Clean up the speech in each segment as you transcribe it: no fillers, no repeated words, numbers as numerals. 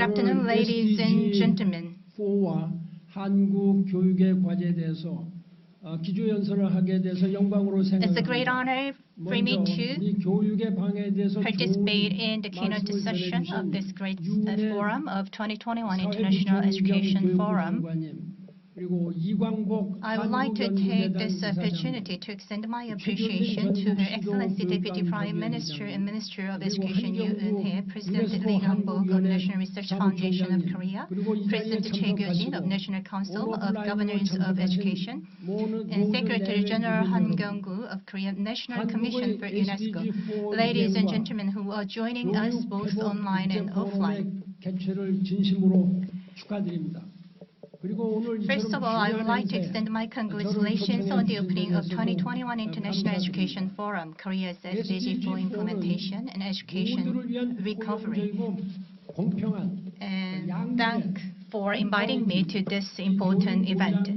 afternoon, ladies and gentlemen. 포와 한국 교육의 과제에 대해서 기조 연설을 하게 돼서 영광으로 생각합니다. It's a great honor for me to 교육의 방해에 대해서 participate in the keynote session of this great forum of 2021 International Education Forum. I would like to take this opportunity to extend my appreciation to Her Excellency Deputy Prime Minister and Minister of Education Yoo Eun-hye, President Lee Young-bok of National Research Foundation of Korea, President Choi Kyo-jin of National Council of Governors of Education, and Secretary General Han Kyung-gu of Korean National Commission for UNESCO. Ladies and gentlemen who are joining us both online and offline. First of all, I would like to extend my congratulations on the opening of 2021 International Education Forum, Korea's SDG for implementation and education recovery. And thank for inviting me to this important event.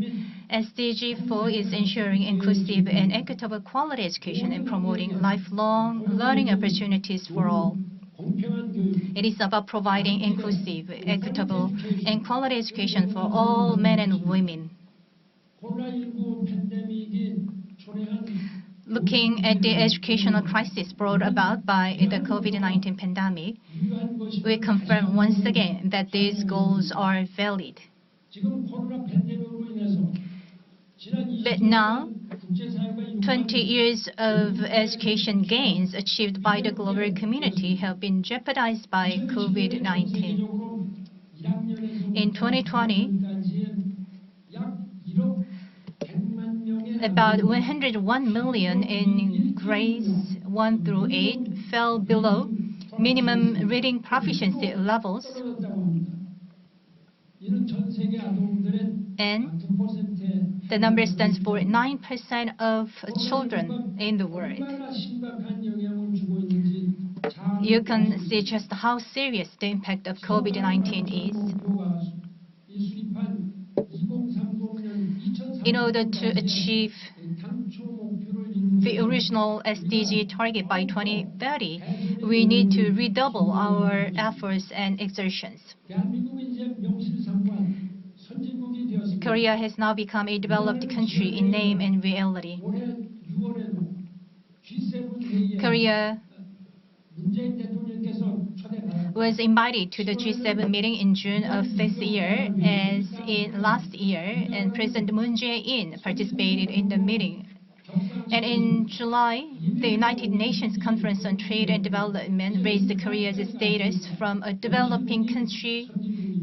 SDG 4 is ensuring inclusive and equitable quality education and promoting lifelong learning opportunities for all. It is about providing inclusive, equitable, and quality education for all men and women. Looking at the educational crisis brought about by the COVID-19 pandemic, we confirm once again that these goals are valid. But now, 20 years of education gains achieved by the global community have been jeopardized by COVID-19. In 2020, about 101 million in grades 1 through 8 fell below minimum reading proficiency levels, and the number stands for 9% of children in the world. You can see just how serious the impact of COVID-19 is. In order to achieve the original SDG target by 2030, we need to redouble our efforts and exertions. Korea has now become a developed country in name and reality. Korea was invited to the G7 meeting in June of this year, as in last year, and President Moon Jae-in participated in the meeting. And in July, the United Nations Conference on Trade and Development raised Korea's status from a developing country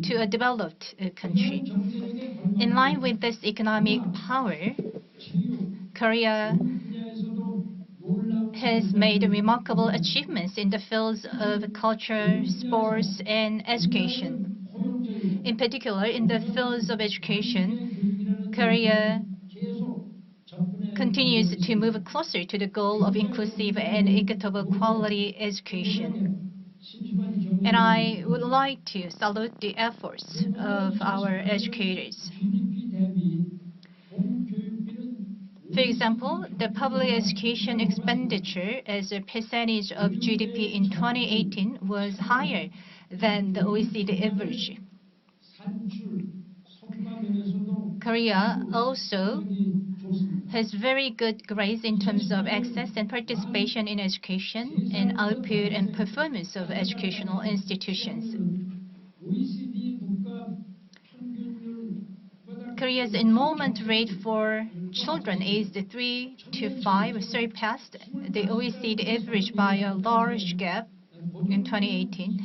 to a developed country. In line with this economic power, Korea has made remarkable achievements in the fields of culture, sports, and education. In particular, in the fields of education, Korea continues to move closer to the goal of inclusive and equitable quality education. And I would like to salute the efforts of our educators. For example, the public education expenditure as a percentage of GDP in 2018 was higher than the OECD average. Korea also has very good grades in terms of access and participation in education and output and performance of educational institutions. Korea's enrollment rate for children aged 3 to 5 surpassed the OECD average by a large gap in 2018.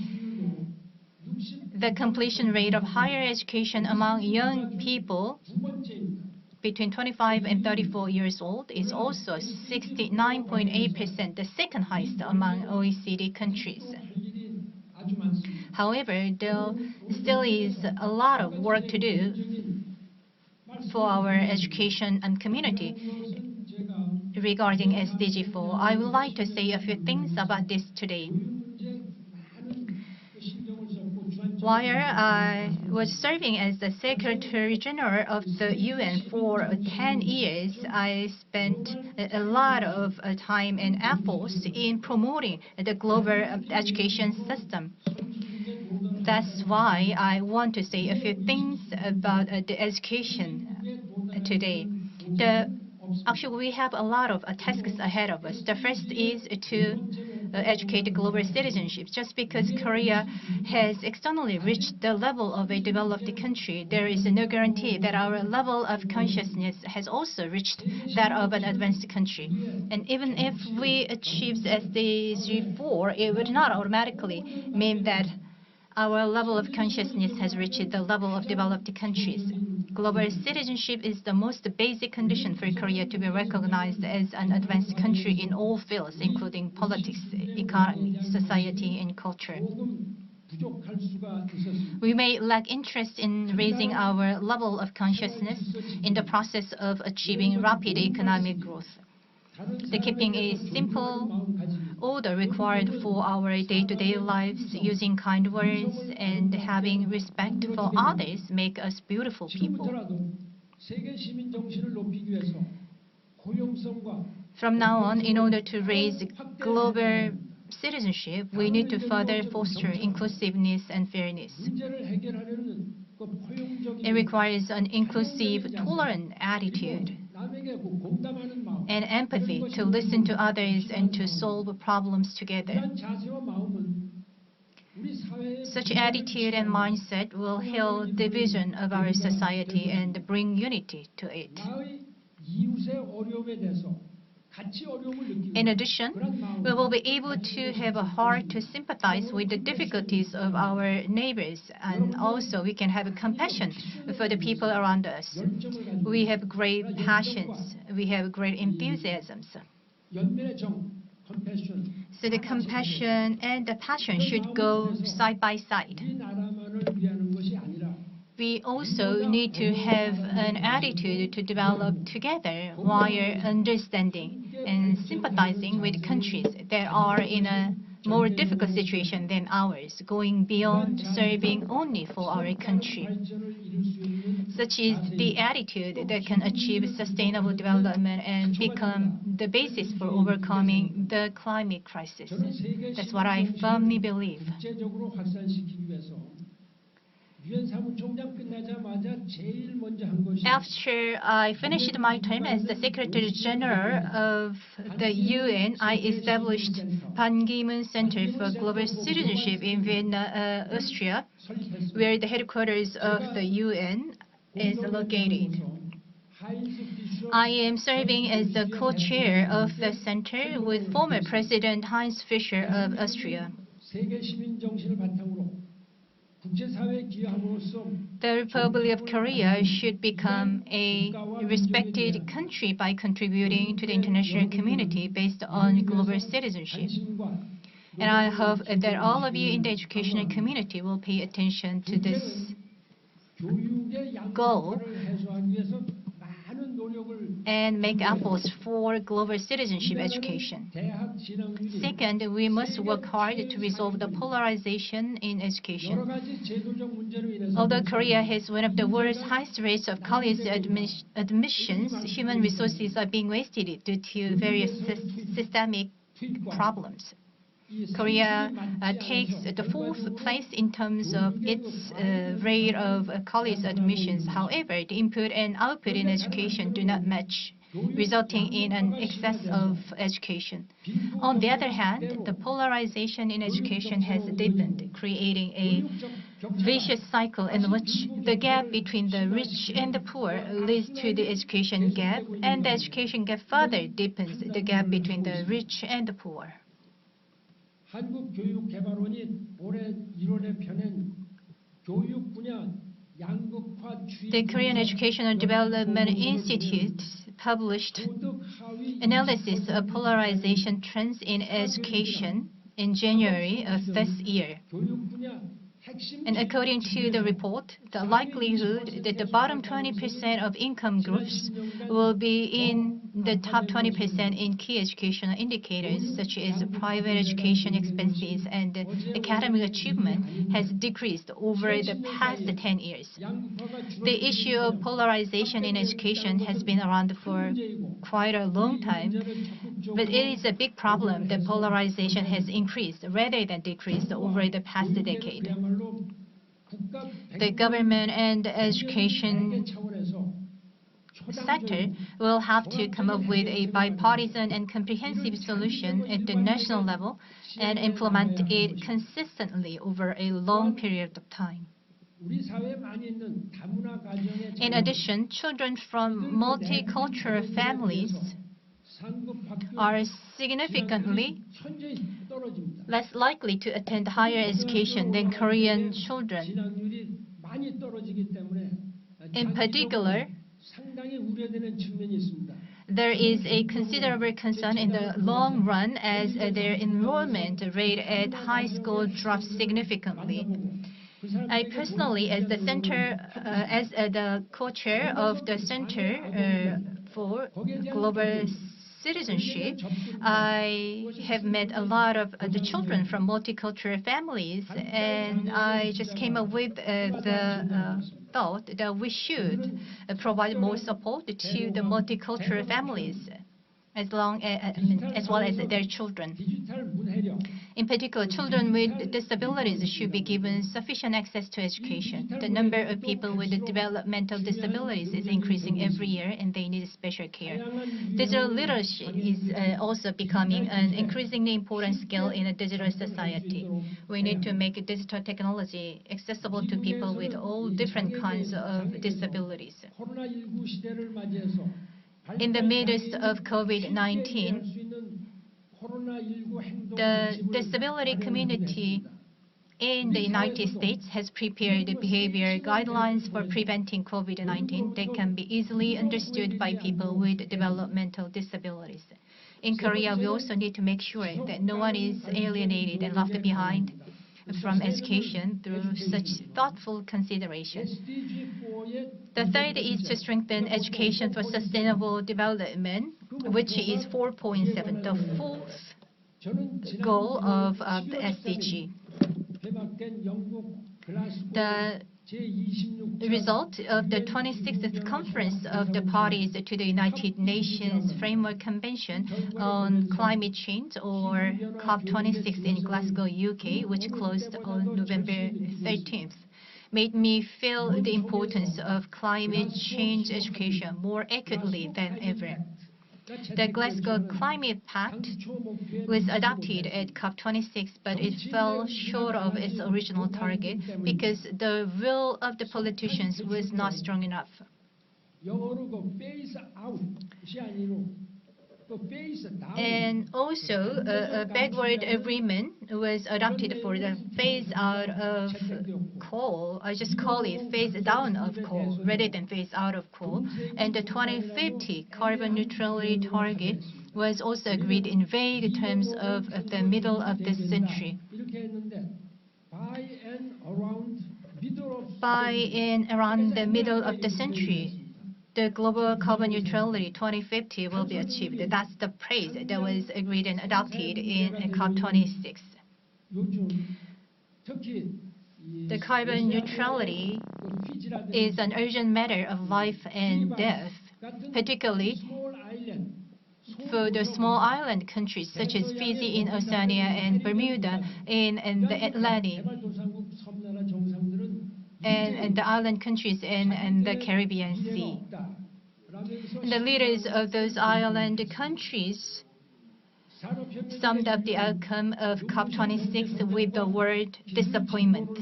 The completion rate of higher education among young people between 25 and 34 years old is also 69.8%, the second highest among OECD countries. However, there still is a lot of work to do for our education and community regarding SDG 4. I would like to say a few things about this today. While I was serving as the Secretary General of the UN for 10 years, I spent a lot of time and efforts in promoting the global education system. That's why I want to say a few things about the education today. Actually, we have a lot of tasks ahead of us. The first is to educate global citizenship. Just because Korea has externally reached the level of a developed country, there is no guarantee that our level of consciousness has also reached that of an advanced country. And even if we achieve SDG 4, it would not automatically mean that our level of consciousness has reached the level of developed countries. Global citizenship is the most basic condition for Korea to be recognized as an advanced country in all fields, including politics, economy, society, and culture. We may lack interest in raising our level of consciousness in the process of achieving rapid economic growth. The keeping a simple order required for our day-to-day lives, using kind words, and having respect for others make us beautiful people. From now on, in order to raise global citizenship, we need to further foster inclusiveness and fairness. It requires an inclusive, tolerant attitude and empathy to listen to others and to solve problems together. Such attitude and mindset will heal the division of our society and bring unity to it. In addition, we will be able to have a heart to sympathize with the difficulties of our neighbors, and also we can have compassion for the people around us. We have great passions, we have great enthusiasms. So the compassion and the passion should go side by side. We also need to have an attitude to develop together while understanding and sympathizing with countries that are in a more difficult situation than ours, going beyond serving only for our country. Such is the attitude that can achieve sustainable development and become the basis for overcoming the climate crisis. That's what I firmly believe. After I finished my term as the Secretary General of the UN, I established Ban Ki-moon Center for Global Citizenship in Vienna, Austria, where the headquarters of the UN is located. I am serving as the co-chair of the center with former President Heinz Fischer of Austria. The Republic of Korea should become a respected country by contributing to the international community based on global citizenship. And I hope that all of you in the educational community will pay attention to this goal and make efforts for global citizenship education. Second, we must work hard to resolve the polarization in education. Although Korea has one of the world's highest rates of college admissions, human resources are being wasted due to various systemic problems. Korea takes the fourth place in terms of its rate of college admissions. However, the input and output in education do not match, resulting in an excess of education. On the other hand, the polarization in education has deepened, creating a vicious cycle in which the gap between the rich and the poor leads to the education gap, and the education gap further deepens the gap between the rich and the poor. The Korean Educational Development Institute published analysis of polarization trends in education in January of this year. And according to the report, the likelihood that the bottom 20% of income groups will be in the top 20% in key educational indicators, such as private education expenses and academic achievement, has decreased over the past 10 years. The issue of polarization in education has been around for quite a long time, but it is a big problem that polarization has increased rather than decreased over the past decade. The government and education sector will have to come up with a bipartisan and comprehensive solution at the national level and implement it consistently over a long period of time. In addition, children from multicultural families are significantly less likely to attend higher education than Korean children. In particular, there is a considerable concern in the long run as their enrollment rate at high school drops significantly. I personally, as the co-chair of the Center for Global Citizenship, I have met a lot of the children from multicultural families, and I just came up with the thought that we should provide more support to the multicultural families, as well as their children. In particular, children with disabilities should be given sufficient access to education. The number of people with developmental disabilities is increasing every year, and they need special care. Digital literacy is also becoming an increasingly important skill in a digital society. We need to make digital technology accessible to people with all different kinds of disabilities. In the midst of COVID-19, the disability community in the United States has prepared behavior guidelines for preventing COVID-19 that can be easily understood by people with developmental disabilities. In Korea, we also need to make sure that no one is alienated and left behind from education through such thoughtful consideration. The third is to strengthen education for sustainable development, which is 4.7, the fourth goal of the SDG. The result of the 26th Conference of the Parties to the United Nations Framework Convention on Climate Change, or COP26 in Glasgow, UK, which closed on November 13th, made me feel the importance of climate change education more acutely than ever. The Glasgow Climate Pact was adopted at COP26, but it fell short of its original target because the will of the politicians was not strong enough. And also, a backward agreement was adopted for the phase out of coal. I just call it phase down of coal rather than phase out of coal. And the 2050 carbon neutrality target was also agreed in vague terms of the middle of this century. By and around the middle of the century, the global carbon neutrality 2050 will be achieved. That's the praise that was agreed and adopted in COP26. The carbon neutrality is an urgent matter of life and death, particularly for the small island countries such as Fiji in Oceania and Bermuda in the Atlantic, and the island countries in the Caribbean Sea. And the leaders of those island countries summed up the outcome of COP26 with the word disappointment.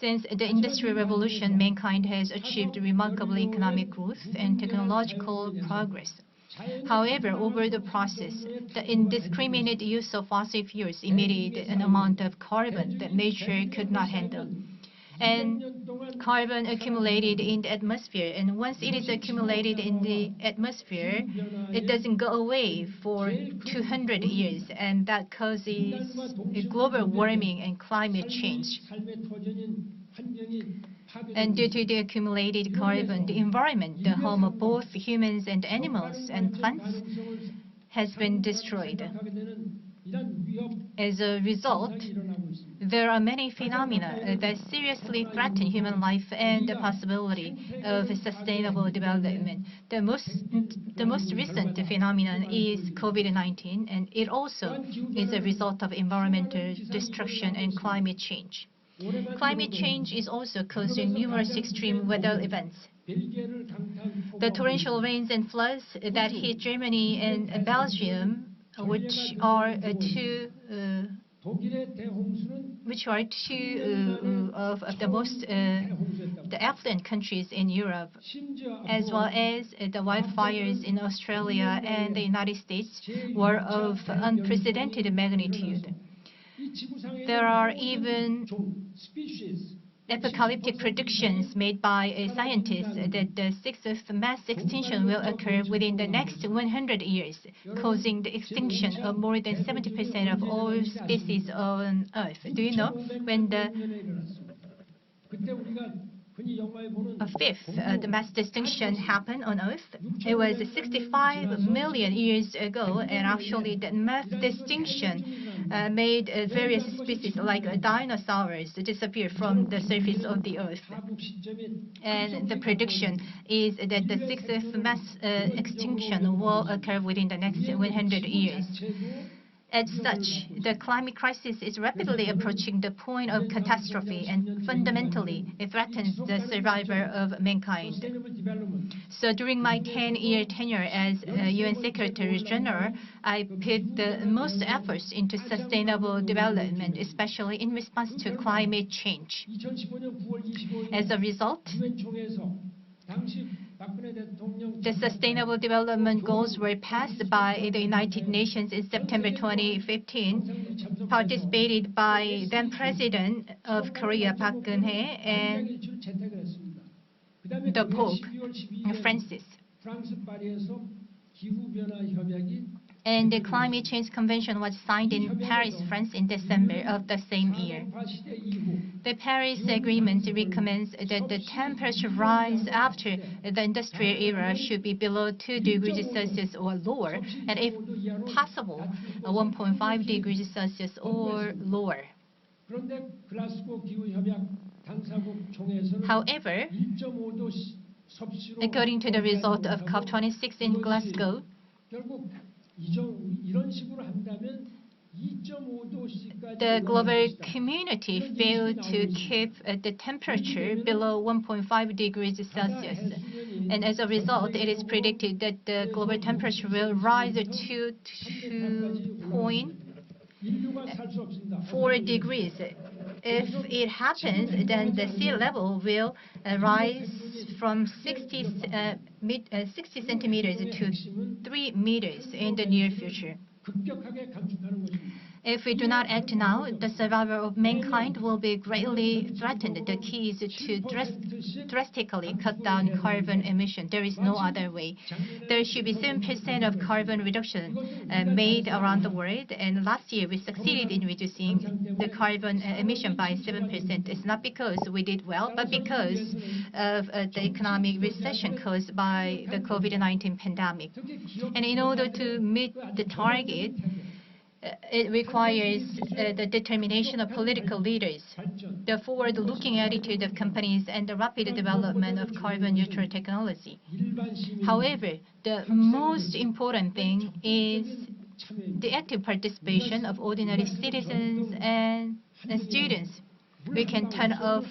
Since the Industrial Revolution, mankind has achieved remarkable economic growth and technological progress. However, over the process, the indiscriminate use of fossil fuels emitted an amount of carbon that nature could not handle. And carbon accumulated in the atmosphere, and once it is accumulated in the atmosphere, it doesn't go away for 200 years, and that causes global warming and climate change. 환경이 And due 파괴되고 to the accumulated carbon, the environment, the home of both humans and animals and plants, has been destroyed. 생각하게 되는 이런 위협 As a result, 현상이 일어나고 있습니다. there are many phenomena that seriously threaten human life and the possibility of sustainable development. The most recent phenomenon is COVID-19, and it also is a result of environmental destruction and climate change. Climate change is also causing numerous extreme weather events. 벨기에를 강타한 The torrential rains and floods that hit Germany and Belgium, which are two 독일의 대홍수는 of the most the affluent countries in Europe, 심지어 as well as the wildfires in Australia and the United States, were of unprecedented magnitude. 이 지구상에 There are 모든 even 종, species, apocalyptic predictions made by scientists that the sixth mass extinction will occur within the next 100 years, causing the extinction of more than 70% of all species on Earth. Do you know when the 그때 우리가 흔히 영화에 보는 fifth the mass extinction happened on Earth? It was 65 million years ago, and actually the mass extinction made various species like dinosaurs disappear from the surface of the Earth. And the prediction is that the sixth mass extinction will occur within the next 100 years. As such, the climate crisis is rapidly approaching the point of catastrophe, and fundamentally, it threatens the survival of mankind. So during my 10-year tenure as UN Secretary General, I put the most efforts into sustainable development, especially in response to climate change. As a result, the Sustainable Development Goals were passed by the United Nations in September 2015, participated by then President of Korea, Park Geun-hye, and the Pope, Francis. And the Climate Change Convention was signed in Paris, France in December of the same year. The Paris Agreement recommends that the temperature rise after the industrial era should be below 2 degrees Celsius or lower, and if possible, 1.5 degrees Celsius or lower. However, according to the result of COP26 in Glasgow, the global community failed to keep the temperature below 1.5 degrees Celsius. And as a result, it is predicted that the global temperature will rise to 2.4 degrees. If it happens, then the sea level will rise from 60 centimeters to 3 meters in the near future. If we do not act now, the survival of mankind will be greatly threatened. The key is to drastically cut down carbon emission. There is no other way. There should be 7% of carbon reduction made around the world, and last year we succeeded in reducing the carbon emission by 7%. It's not because we did well, but because of the economic recession caused by the COVID-19 pandemic. And in order to meet the target, it requires the determination of political leaders, the forward-looking attitude of companies, and the rapid development of carbon-neutral technology. However, the most important thing is the active participation of ordinary citizens and students. We can turn off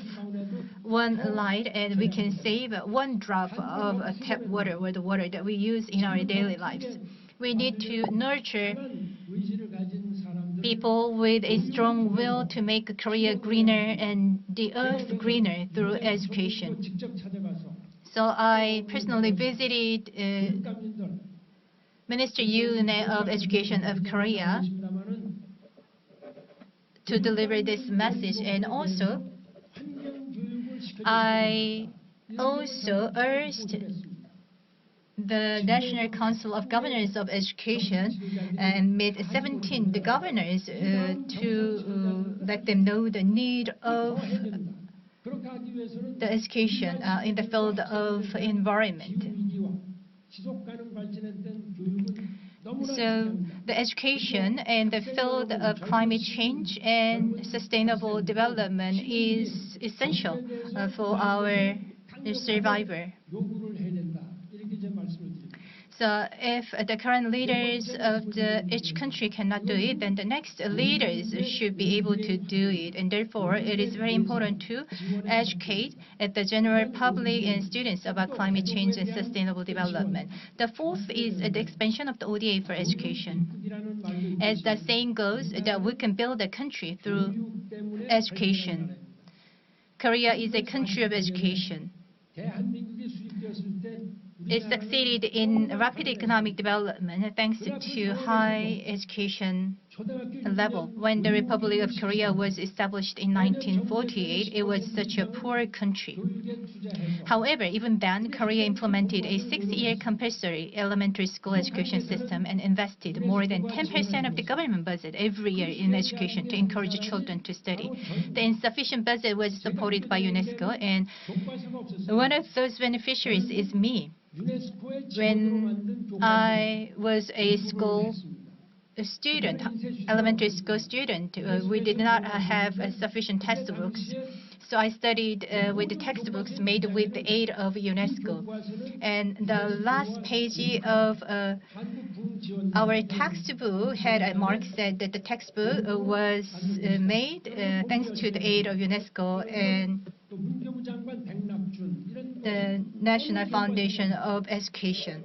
one light and we can save 1 drop of tap water or the water that we use in our daily lives. We need to nurture people with a strong will to make Korea greener and the earth greener through education. So I personally visited Minister Yoon of Education of Korea to deliver this message, and also I also urged the National Council of Governors of Education and met 17 the governors to let them know the need of the education in the field of environment. So the education in the field of climate change and sustainable development is essential for our survival. So if the current leaders of each country cannot do it, then the next leaders should be able to do it. And therefore, it is very important to educate the general public and students about climate change and sustainable development. The fourth is the expansion of the ODA for education. As the saying goes, that we can build a country through education. Korea is a country of education. It succeeded in rapid economic development thanks to high education level. When the Republic of Korea was established in 1948, it was such a poor country. However, even then, Korea implemented a 6-year compulsory elementary school education system and invested more than 10% of the government budget every year in education to encourage children to study. The insufficient budget was supported by UNESCO, and one of those beneficiaries is me. When I was a student, elementary school student, we did not have sufficient textbooks. So I studied with the textbooks made with the aid of UNESCO. And the last page of our textbook had a mark said that the textbook was made thanks to the aid of UNESCO and the National Foundation of Education.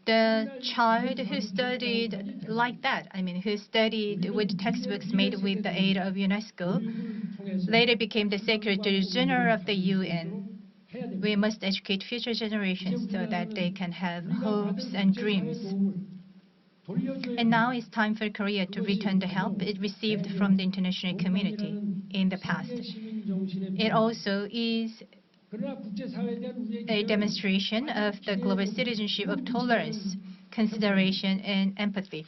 The child who studied like that, who studied with textbooks made with the aid of UNESCO, later became the Secretary General of the UN. We must educate future generations so that they can have hopes and dreams. And now it's time for Korea to return the help it received from the international community in the past. It also is a demonstration of the global citizenship of tolerance, consideration, and empathy.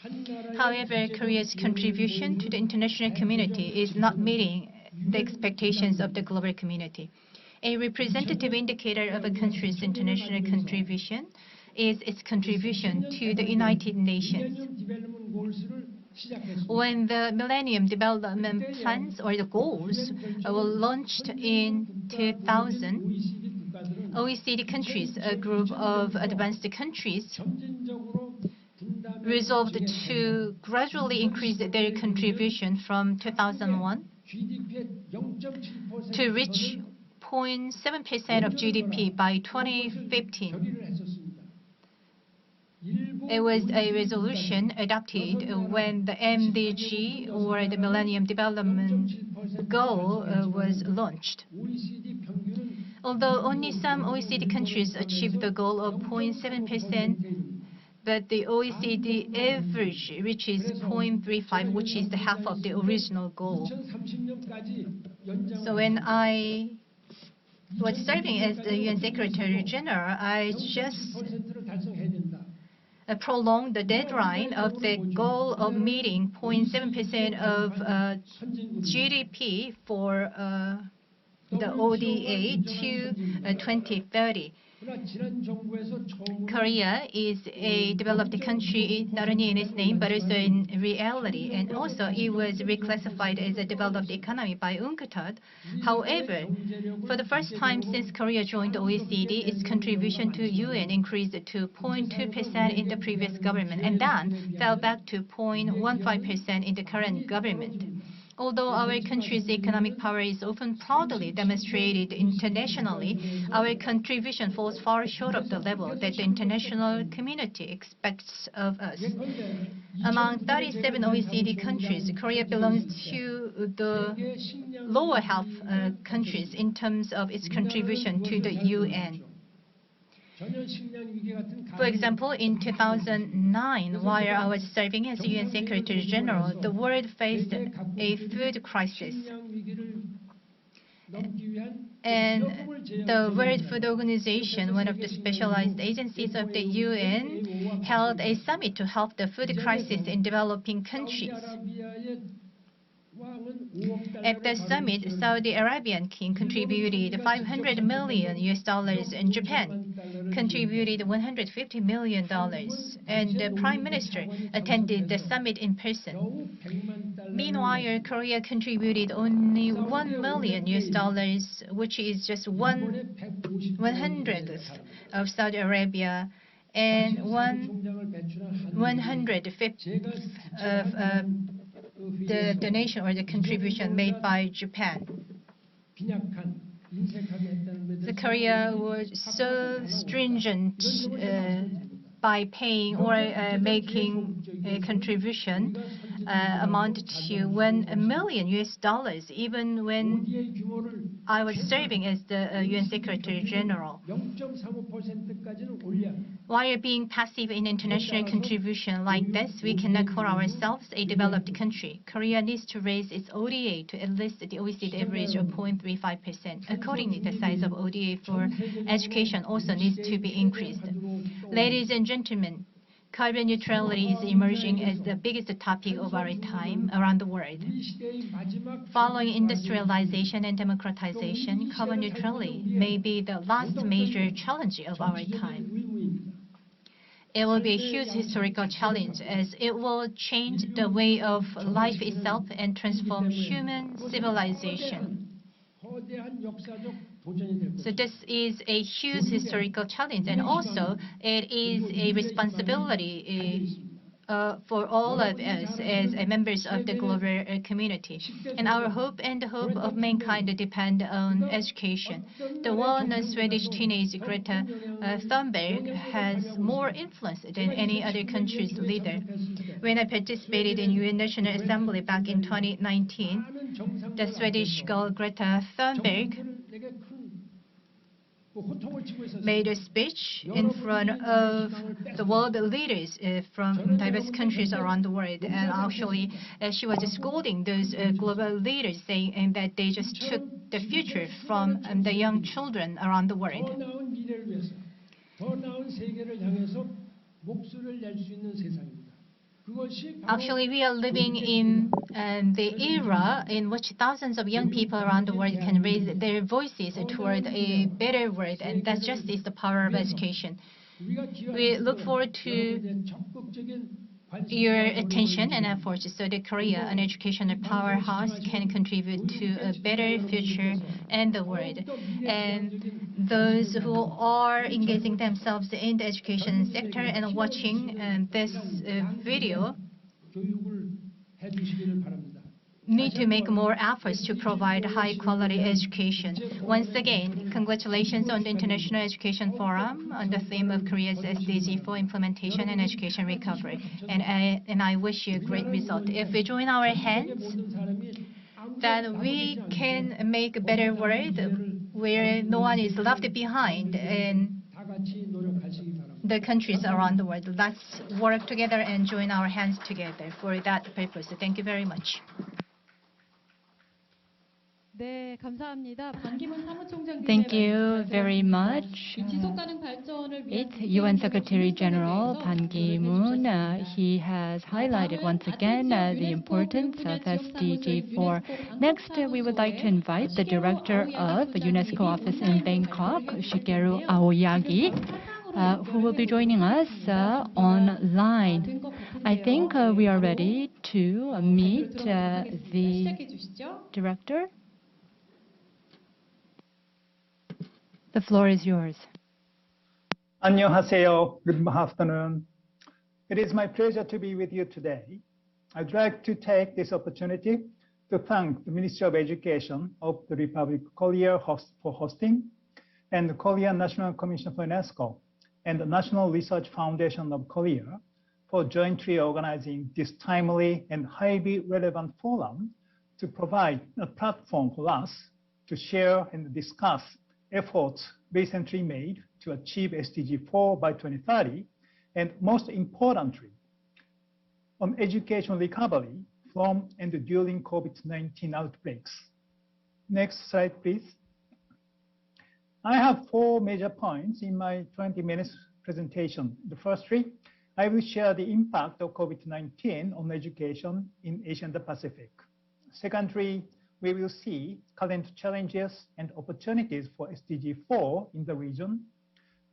However, Korea's contribution to the international community is not meeting the expectations of the global community. A representative indicator of a country's international contribution is its contribution to the United Nations. When the Millennium Development Plans or the goals were launched in 2000, OECD countries, a group of advanced countries, resolved to gradually increase their contribution from 2001 to reach 0.7% of GDP by 2015. It was a resolution adopted when the MDG or the Millennium Development Goal was launched. Although only some OECD countries achieved the goal of 0.7%, but the OECD average reaches 0.35, which is the half of the original goal. So when I was serving as the UN Secretary General, I just prolonged the deadline of the goal of meeting 0.7% of GDP for the ODA to 2030. Korea is a developed country not only in its name but also in reality, and also it was reclassified as a developed economy by UNCTAD. However, for the first time since Korea joined the OECD, its contribution to UN increased to 0.2% in the previous government and then fell back to 0.15% in the current government. Although our country's economic power is often proudly demonstrated internationally, our contribution falls far short of the level that the international community expects of us. Among 37 OECD countries, Korea belongs to the lower half countries in terms of its contribution to the UN. For example, in 2009, while I was serving as UN Secretary General, the world faced a food crisis. And the World Food Organization, one of the specialized agencies of the UN, held a summit to help the food crisis in developing countries. At the summit, Saudi Arabian king contributed $500 million and Japan contributed $150 million. And the Prime Minister attended the summit in person. Meanwhile, Korea contributed only $1 million, which is just 1/100th of Saudi Arabia and 1/150th of the donation or the contribution made by Japan. The Korea was so stringent by paying or making a contribution amounted to $1 million, even when I was serving as the UN Secretary General. While being passive in international contribution like this, we cannot call ourselves a developed country. Korea needs to raise its ODA to at least the OECD average of 0.35%. Accordingly, the size of ODA for education also needs to be increased. Ladies and gentlemen, carbon neutrality is emerging as the biggest topic of our time around the world. Following industrialization and democratization, carbon neutrality may be the last major challenge of our time. It will be a huge historical challenge as it will change the way of life itself and transform human civilization. So this is a huge historical challenge, and also it is a responsibility for all of us as members of the global community. And our hope and the hope of mankind depend on education. The well-known Swedish teenage Greta Thunberg has more influence than any other country's leader. When I participated in UN National Assembly back in 2019, the Swedish girl Greta Thunberg made a speech in front of the world leaders from diverse countries around the world. And actually, she was scolding those global leaders, saying that they just took the future from the young children around the world. Actually, we are living in the era in which thousands of young people around the world can raise their voices toward a better world, and that just is the power of education. We look forward to your attention and efforts so that Korea, an educational powerhouse, can contribute to a better future and the world. And those who are engaging themselves in the education sector and watching this video need to make more efforts to provide high-quality education. Once again, congratulations on the International Education Forum on the theme of Korea's SDG for implementation and education recovery. And I wish you a great result. If we join our hands, then we can make a better world where no one is left behind in the countries around the world. Let's work together and join our hands together for that purpose. Thank you very much. Thank you very much. It's UN Secretary General Ban Ki-moon. He has highlighted once again the importance of SDG 4. Next, we would like to invite the Director of the UNESCO office in Bangkok, Shigeru AOYAGI, who will be joining us online. I think we are ready to meet the Director. The floor is yours. 안녕하세요. Good afternoon. It is my pleasure to be with you today. I'd like to take this opportunity to thank the Ministry of Education of the Republic of Korea for hosting, and the Korean National Commission for UNESCO and the National Research Foundation of Korea for jointly organizing this timely and highly relevant forum to provide a platform for us to share and discuss efforts recently made to achieve SDG 4 by 2030, and most importantly, on education recovery from and during COVID-19 outbreaks. Next slide, please. I have 4 major points in my 20 minutes presentation. The first 3, I will share the impact of COVID-19 on education in Asia and the Pacific. Secondly, we will see current challenges and opportunities for SDG 4 in the region.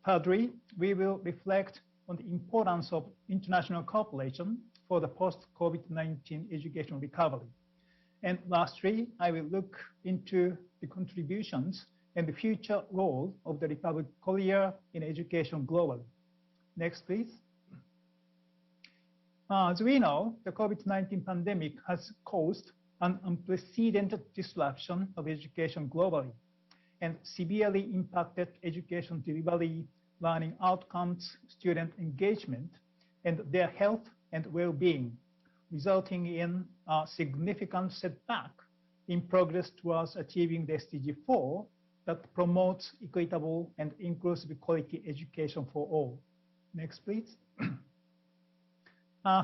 Thirdly, we will reflect on the importance of international cooperation for the post-COVID-19 education recovery. And lastly, I will look into the contributions and the future role of the Republic of Korea in education globally. Next, please. As we know, the COVID-19 pandemic has caused an unprecedented disruption of education globally and severely impacted education delivery, learning outcomes, student engagement, and their health and well-being, resulting in a significant setback in progress towards achieving the SDG 4 that promotes equitable and inclusive quality education for all. Next, please.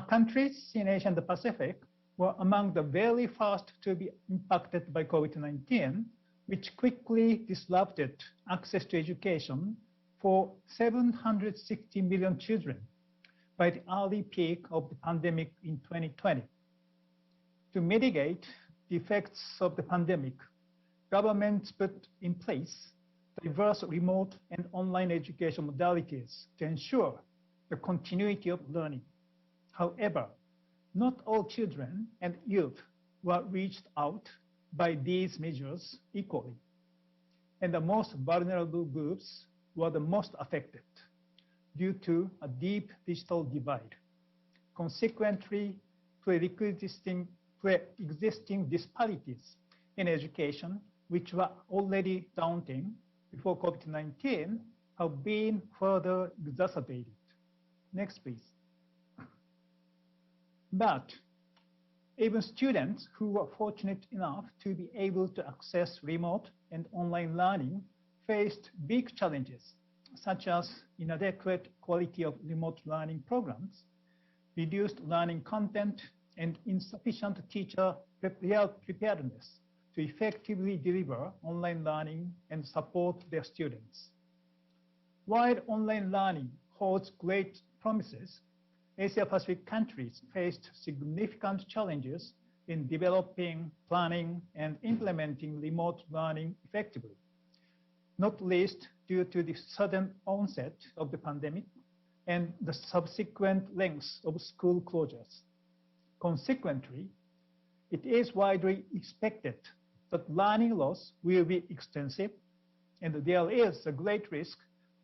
Countries in Asia and the Pacific were among the very first to be impacted by COVID-19, which quickly disrupted access to education for 760 million children by the early peak of the pandemic in 2020. To mitigate the effects of the pandemic, governments put in place diverse remote and online education modalities to ensure the continuity of learning. However, not all children and youth were reached out by these measures equally, and the most vulnerable groups were the most affected due to a deep digital divide. Consequently, pre-existing disparities in education, which were already daunting before COVID-19, have been further exacerbated. Next, please. But even students who were fortunate enough to be able to access remote and online learning faced big challenges, such as inadequate quality of remote learning programs, reduced learning content, and insufficient teacher preparedness to effectively deliver online learning and support their students. While online learning holds great promises, Asia-Pacific countries faced significant challenges in developing, planning, and implementing remote learning effectively, not least due to the sudden onset of the pandemic and the subsequent lengths of school closures. Consequently, it is widely expected that learning loss will be extensive, and there is a great risk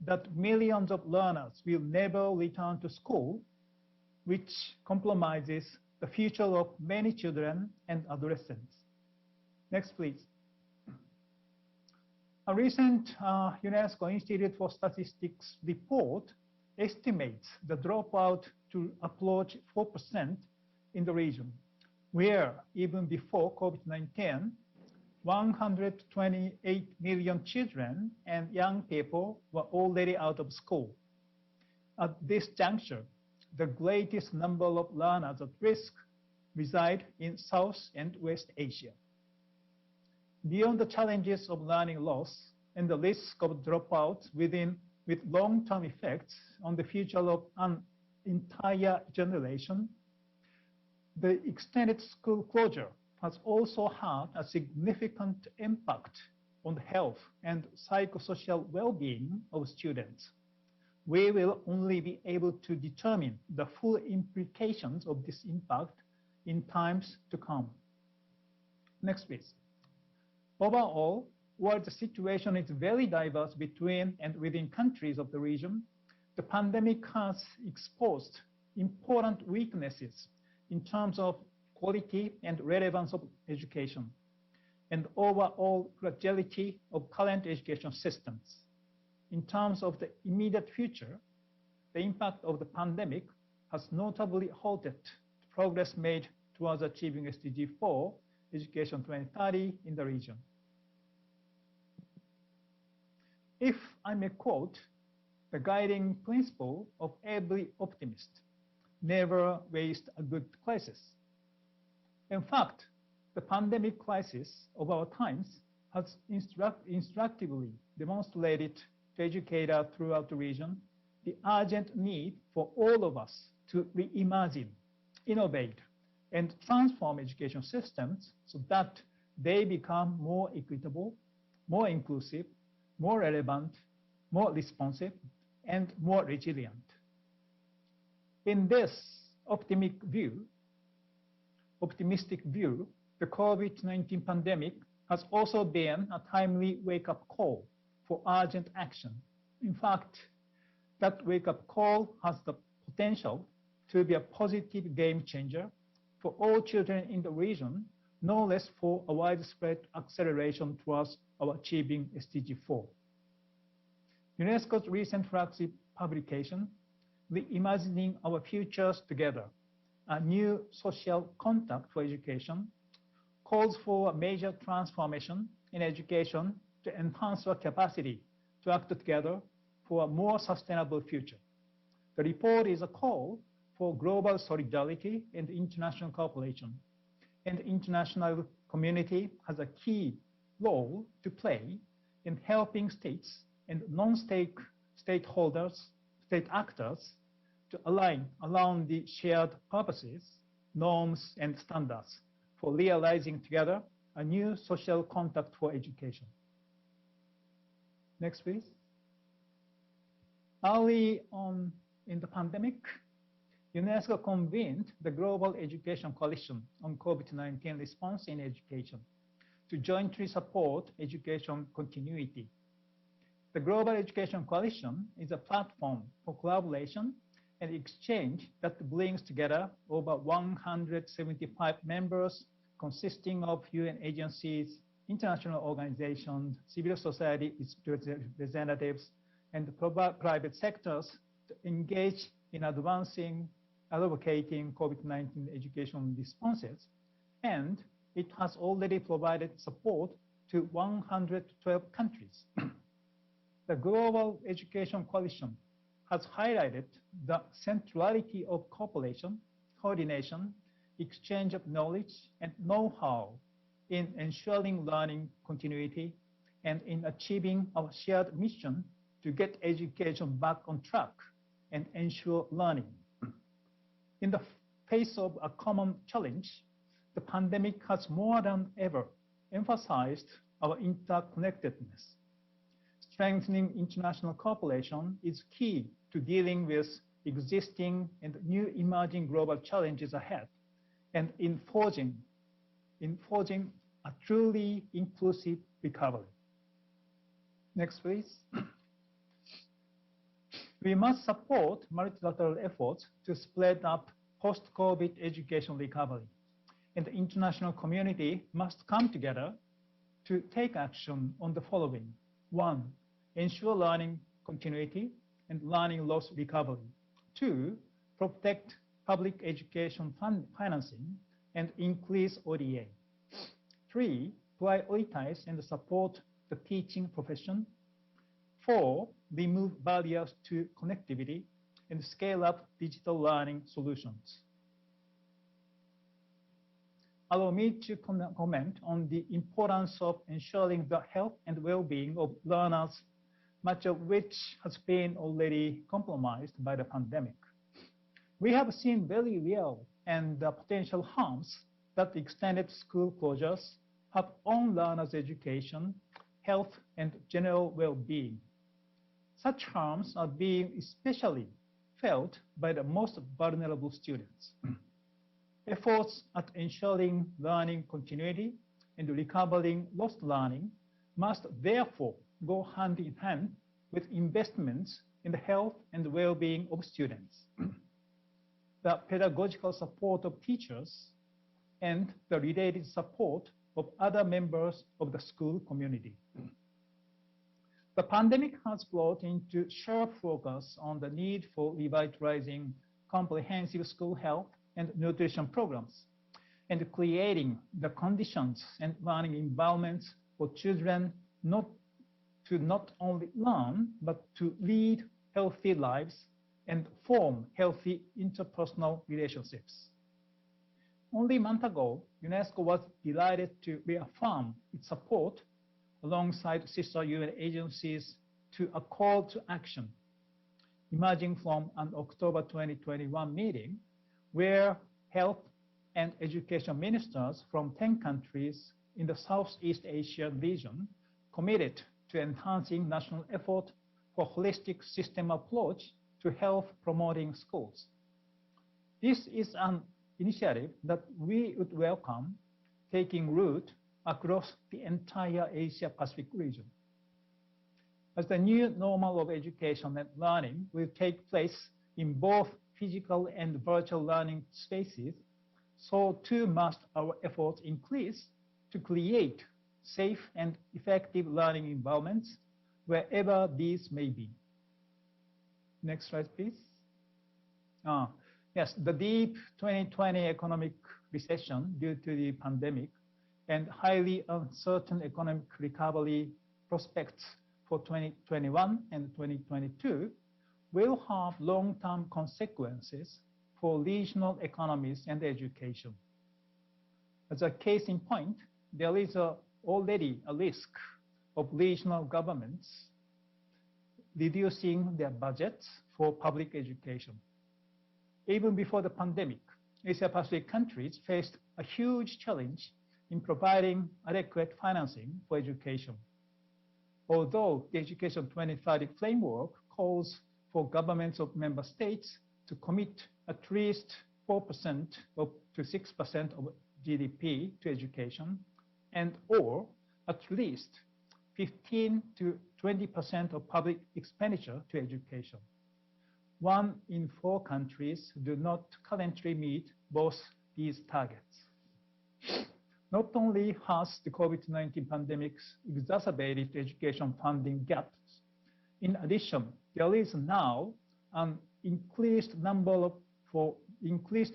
that millions of learners will never return to school, which compromises the future of many children and adolescents. Next, please. A recent UNESCO Institute for Statistics report estimates the dropout to approach 4% in the region, where even before COVID-19, 128 million children and young people were already out of school. At this juncture, the greatest number of learners at risk reside in South and West Asia. Beyond the challenges of learning loss and the risk of dropouts with long-term effects on the future of an entire generation, the extended school closure has also had a significant impact on the health and psychosocial well-being of students. We will only be able to determine the full implications of this impact in times to come. Next, please. Overall, while the situation is very diverse between and within countries of the region, the pandemic has exposed important weaknesses in terms of quality and relevance of education, and overall fragility of current education systems. In terms of the immediate future, the impact of the pandemic has notably halted the progress made towards achieving SDG 4, Education 2030 in the region. If I may quote the guiding principle of every optimist, never waste a good crisis. In fact, the pandemic crisis of our times has instructively demonstrated to educators throughout the region the urgent need for all of us to reimagine, innovate, and transform education systems so that they become more equitable, more inclusive, more relevant, more responsive, and more resilient. In this optimistic view, the COVID-19 pandemic has also been a timely wake-up call for urgent action. In fact, that wake-up call has the potential to be a positive game changer for all children in the region, no less for a widespread acceleration towards our achieving SDG 4. UNESCO's recent flagship publication, Reimagining Our Futures Together, a new social contract for education, calls for a major transformation in education to enhance our capacity to act together for a more sustainable future. The report is a call for global solidarity and international cooperation, and the international community has a key role to play in helping states and non-state actors to align around the shared purposes, norms, and standards for realizing together a new social contract for education. Next, please. Early on in the pandemic, UNESCO convened the Global Education Coalition on COVID-19 response in education to jointly support education continuity. The Global Education Coalition is a platform for collaboration and exchange that brings together over 175 members consisting of UN agencies, international organizations, civil society representatives, and private sectors to engage in advancing, advocating COVID-19 education responses, and it has already provided support to 112 countries. The Global Education Coalition has highlighted the centrality of cooperation, coordination, exchange of knowledge and know-how in ensuring learning continuity and in achieving our shared mission to get education back on track and ensure learning. In the face of a common challenge, the pandemic has more than ever emphasized our interconnectedness. Strengthening international cooperation is key to dealing with existing and new emerging global challenges ahead and in forging a truly inclusive recovery. Next, please. We must support multilateral efforts to speed up post-COVID education recovery, and the international community must come together to take action on the following. 1, ensure learning continuity and learning loss recovery. 2, protect public education financing and increase ODA. 3, prioritize and support the teaching profession. 4, remove barriers to connectivity and scale up digital learning solutions. Allow me to comment on the importance of ensuring the health and well-being of learners, much of which has been already compromised by the pandemic. We have seen very real and potential harms that extended school closures have on learners' education, health, and general well-being. Such harms are being especially felt by the most vulnerable students. Efforts at ensuring learning continuity and recovering lost learning must therefore go hand in hand with investments in the health and well-being of students, the pedagogical support of teachers, and the related support of other members of the school community. The pandemic has brought into sharp focus on the need for revitalizing comprehensive school health and nutrition programs and creating the conditions and learning environments for children not only learn, but to lead healthy lives and form healthy interpersonal relationships. Only a month ago, UNESCO was delighted to reaffirm its support alongside sister UN agencies to a call to action emerging from an October 2021 meeting where health and education ministers from 10 countries in the Southeast Asian region committed to enhancing national effort for holistic system approach to health promoting schools. This is an initiative that we would welcome, taking root across the entire Asia-Pacific region. As the new normal of education and learning will take place in both physical and virtual learning spaces, so too must our efforts increase to create safe and effective learning environments wherever these may be. Next slide, please. Yes, the deep 2020 economic recession due to the pandemic and highly uncertain economic recovery prospects for 2021 and 2022 will have long-term consequences for regional economies and education. As a case in point, there is already a risk of regional governments reducing their budgets for public education. Even before the pandemic, Asia-Pacific countries faced a huge challenge in providing adequate financing for education. Although the Education 2030 framework calls for governments of member states to commit at least 4% to 6% of GDP to education, and or at least 15 to 20% of public expenditure to education. 1 in 4 countries do not currently meet both these targets. Not only has the COVID-19 pandemic exacerbated education funding gaps, in addition, there is now an increased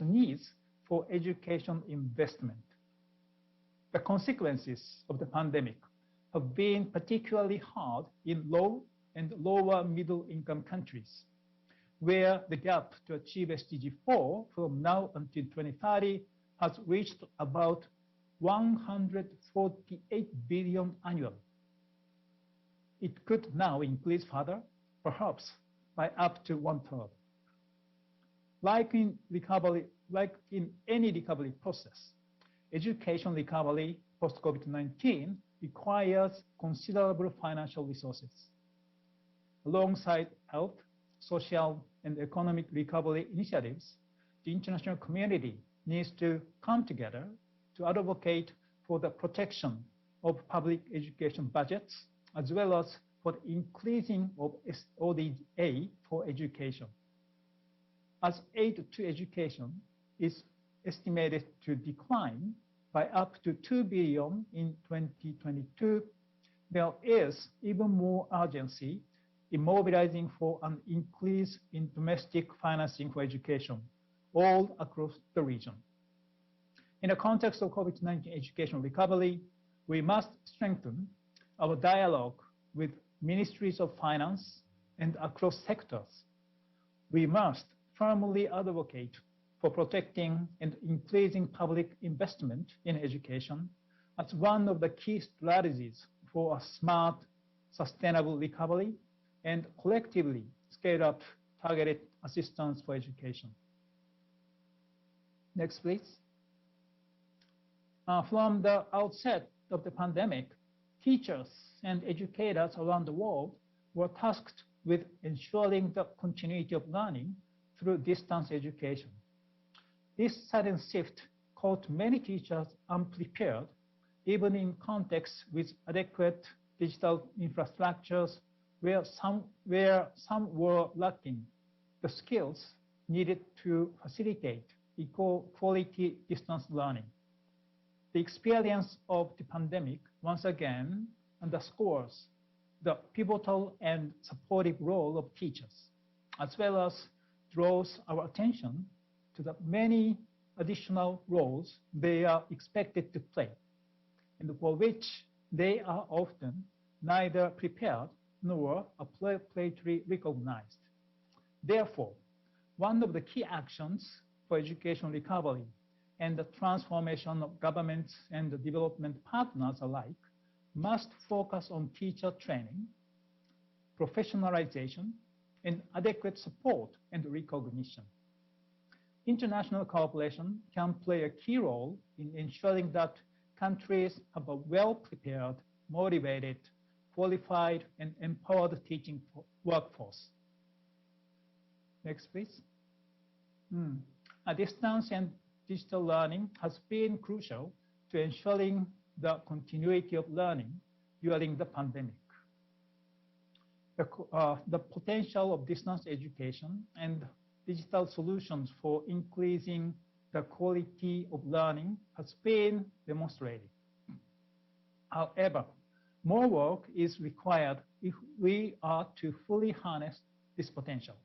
needs for education investment. The consequences of the pandemic have been particularly hard in low and lower middle income countries, where the gap to achieve SDG 4 from now until 2030 has reached about 148 billion annually. It could now increase further, perhaps by up to 1/3. Like in any recovery process, education recovery post-COVID-19 requires considerable financial resources. Alongside health, social, and economic recovery initiatives, the international community needs to come together to advocate for the protection of public education budgets, as well as for the increasing of ODA for education. As aid to education is estimated to decline by up to 2 billion in 2022, there is even more urgency in mobilizing for an increase in domestic financing for education all across the region. In the context of COVID-19 education recovery, we must strengthen our dialogue with ministries of finance and across sectors. We must firmly advocate for protecting and increasing public investment in education as one of the key strategies for a smart, sustainable recovery and collectively scale up targeted assistance for education. Next, please. From the outset of the pandemic, teachers and educators around the world were tasked with ensuring the continuity of learning through distance education. This sudden shift caught many teachers unprepared, even in contexts with adequate digital infrastructures where some were lacking the skills needed to facilitate equal-quality distance learning. The experience of the pandemic once again underscores the pivotal and supportive role of teachers, as well as draws our attention to the many additional roles they are expected to play, and for which they are often neither prepared nor appropriately recognized. Therefore, one of the key actions for education recovery and the transformation of governments and the development partners alike must focus on teacher training, professionalization, and adequate support and recognition. international cooperation can play a key role in ensuring that countries have a well-prepared, motivated, qualified, and empowered teaching workforce. Next, please. Distance and digital learning has been crucial to ensuring the continuity of learning during the pandemic. The potential of distance education and digital solutions for increasing the quality of learning has been demonstrated. However, more work is required if we are to fully harness this potential.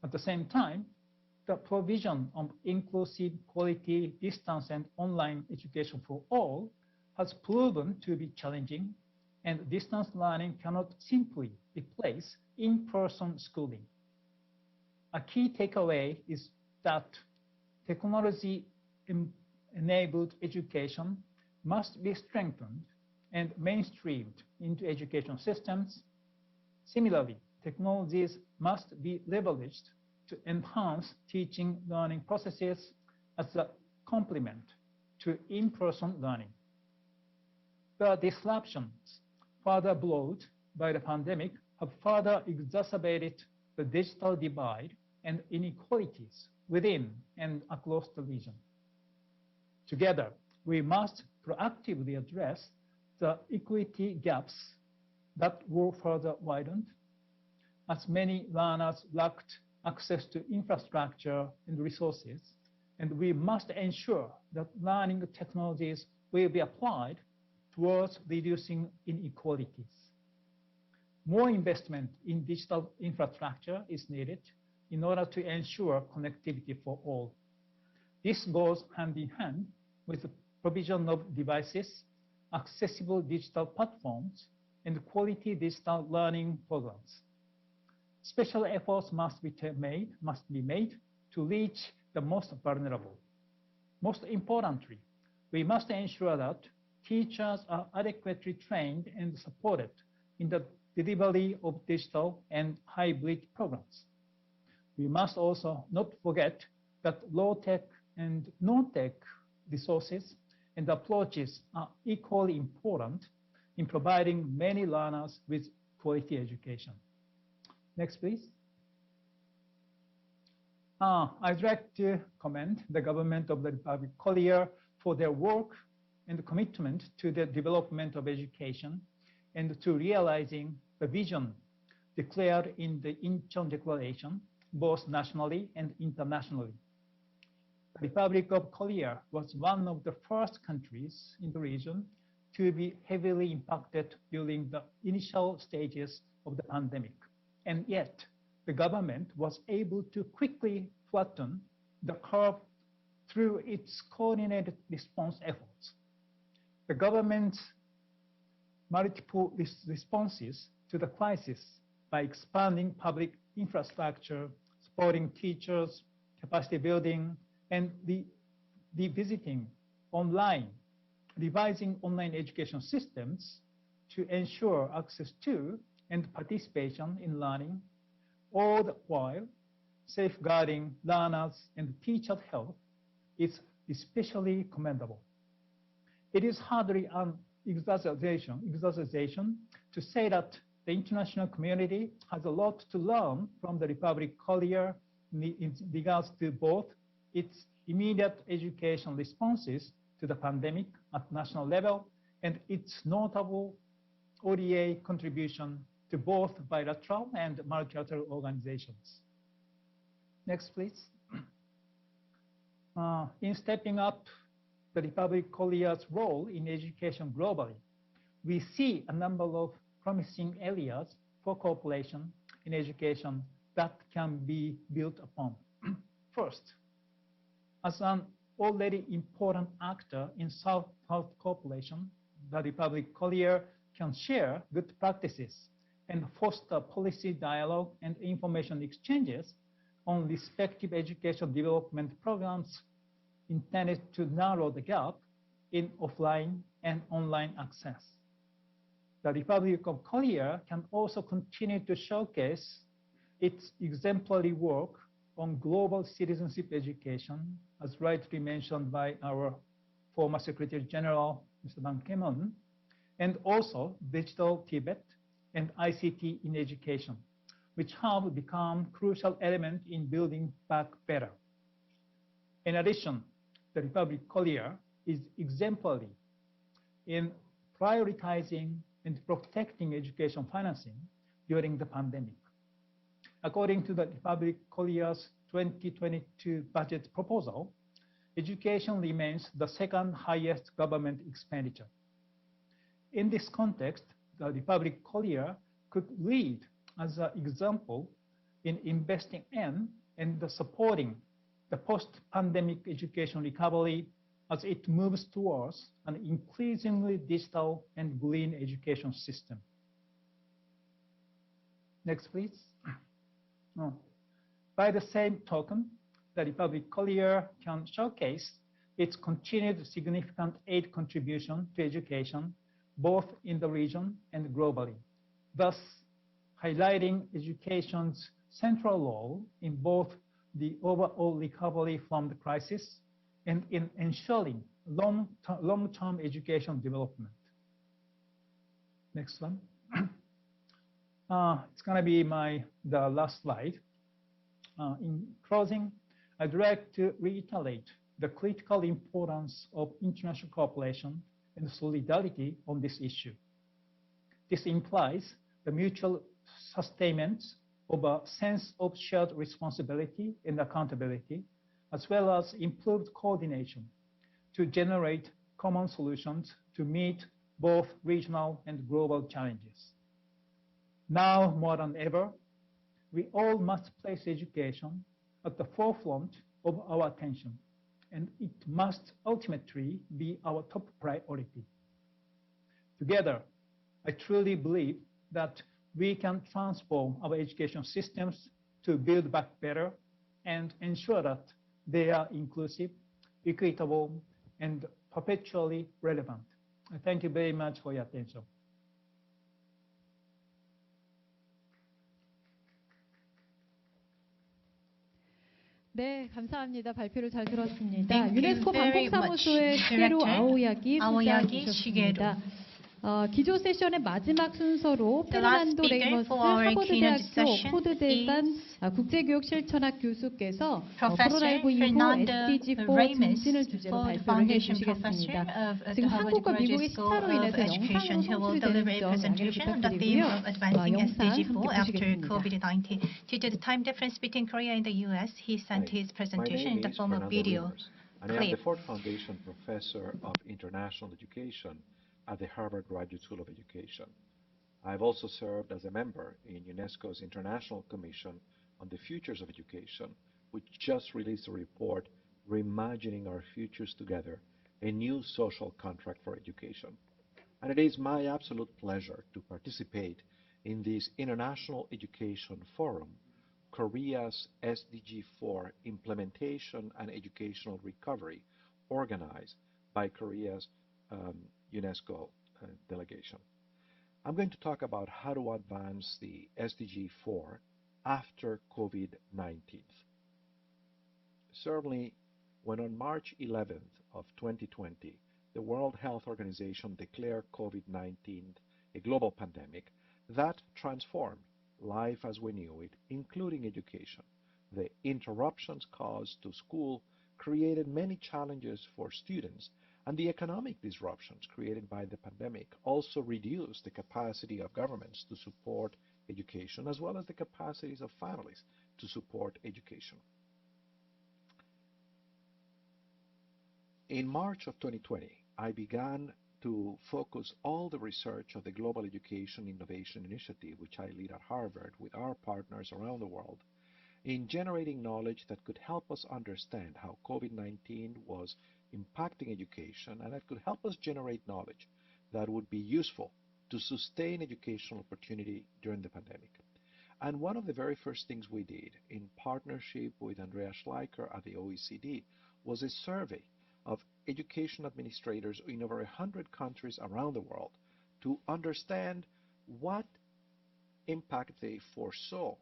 At the same time, the provision of inclusive quality distance and online education for all has proven to be challenging, and distance learning cannot simply replace in-person schooling. A key takeaway is that technology-enabled education must be strengthened and mainstreamed into education systems. Similarly, technologies must be leveraged to enhance teaching learning processes as a complement to in-person learning. The disruptions further brought by the pandemic have further exacerbated the digital divide and inequalities within and across the region. Together, we must proactively address the equity gaps that were further widened, as many learners lacked access to infrastructure and resources, and we must ensure that learning technologies will be applied towards reducing inequalities. More investment in digital infrastructure is needed in order to ensure connectivity for all. This goes hand in hand with the provision of devices, accessible digital platforms, and quality digital learning programs. Special efforts must be made to reach the most vulnerable. Most importantly, we must ensure that teachers are adequately trained and supported in the delivery of digital and hybrid programs. We must also not forget that low-tech and no-tech resources and approaches are equally important in providing many learners with quality education. Next, please. I'd like to commend the government of the Republic of Korea for their work and commitment to the development of education and to realizing the vision declared in the Incheon Declaration, both nationally and internationally. The Republic of Korea was one of the first countries in the region to be heavily impacted during the initial stages of the pandemic. And yet, the government was able to quickly flatten the curve through its coordinated response efforts. The government's multiple responses to the crisis by expanding public infrastructure, supporting teachers, capacity building, and revisiting online, revising online education systems to ensure access to and participation in learning, all the while safeguarding learners' and teachers' health, is especially commendable. It is hardly an exaggeration to say that the international community has a lot to learn from the Republic of Korea in regards to both its immediate education responses to the pandemic at national level and its notable ODA contribution to both bilateral and multilateral organizations. Next, please. In stepping up the Republic of Korea's role in education globally, we see a number of promising areas for cooperation in education that can be built upon. First, as an already important actor in South-South cooperation, the Republic of Korea can share good practices and foster policy dialogue and information exchanges on respective education development programs intended to narrow the gap in offline and online access. The Republic of Korea can also continue to showcase its exemplary work on global citizenship education, as rightly mentioned by our former Secretary General, Mr. Ban Ki-moon, and also digital Tibet and ICT in education, which have become crucial elements in building back better. In addition, the Republic of Korea is exemplary in prioritizing and protecting education financing during the pandemic. According to the Republic of Korea's 2022 budget proposal, education remains the second highest government expenditure. In this context, the Republic of Korea could lead as an example in investing in and supporting the post-pandemic education recovery as it moves towards an increasingly digital and green education system. Next, please. By the same token, the Republic of Korea can showcase its continued significant aid contribution to education, both in the region and globally, thus highlighting education's central role in both the overall recovery from the crisis and in ensuring long-term education development. Next one. It's going to be the last slide. In closing, I'd like to reiterate the critical importance of international cooperation and solidarity on this issue. This implies the mutual sustainment of a sense of shared responsibility and accountability, as well as improved coordination to generate common solutions to meet both regional and global challenges. Now more than ever, we all must place education at the forefront of our attention, and it must ultimately be our top priority. Together, I truly believe that we can transform our education systems to build back better and ensure that they are inclusive, equitable, and perpetually relevant. Thank you very much for your attention. 네, 감사합니다. 발표를 잘 들었습니다. Thank you 유네스코 very 방콕 사무소의 much, 시게루 Director 아오야기 Aoyagi 소장이셨습니다. 기조 세션의 마지막 순서로 The last 페르난도 speaker 레이머스 for our 하버드 keynote 대학교 session 코드 대산 is 국제교육 실천학 교수께서 Professor 코로나19 이후 Fernando SDG4 Reimers, 증진을 주제로 for the 발표를 foundation professor 해주시겠습니다. of the 지금 Harvard 한국과 미국의 Graduate School 시차로 of 인해서 Education, who will 영상으로 deliver a 송출이 되는 점 양해를 presentation on the theme 부탁드리고요. of advancing 영상 함께 SDG4 after 보시겠습니다. COVID-19. Due to the time difference between Korea and the US, he sent his presentation in the form of video and I am the clip. Ford Foundation Professor of International Education at the Harvard Graduate School of Education. I've also served as a member in UNESCO's International Commission on the Futures of Education, which just released a report, Reimagining Our Futures Together, a new social contract for education. And it is my absolute pleasure to participate in this International Education Forum, Korea's SDG4 Implementation and Educational Recovery, organized by Korea's UNESCO delegation. I'm going to talk about how to advance the SDG4 after COVID-19. Certainly, when on March 11th of 2020, the World Health Organization declared COVID-19 a global pandemic, that transformed life as we knew it, including education. The interruptions caused to school created many challenges for students, and the economic disruptions created by the pandemic also reduced the capacity of governments to support education, as well as the capacities of families to support education. In March of 2020, I began to focus all the research of the Global Education Innovation Initiative, which I lead at Harvard with our partners around the world, in generating knowledge that could help us understand how COVID-19 was impacting education, and that could help us generate knowledge that would be useful to sustain educational opportunity during the pandemic. And one of the very first things we did in partnership with Andrea Schleicher at the OECD was a survey of education administrators in over 100 countries around the world to understand what impact they foresaw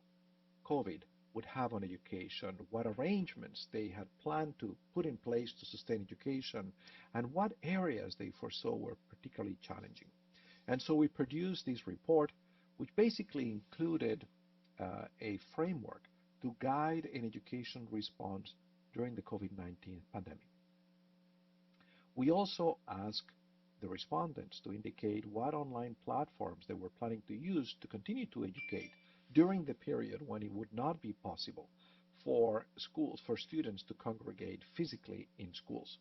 COVID would have on education, what arrangements they had planned to put in place to sustain education, and what areas they foresaw were particularly challenging. And so we produced this report, which basically included a framework to guide an education response during the COVID-19 pandemic. We also asked the respondents to indicate what online platforms they were planning to use to continue to educate during the period when it would not be possible for students to congregate physically in schools.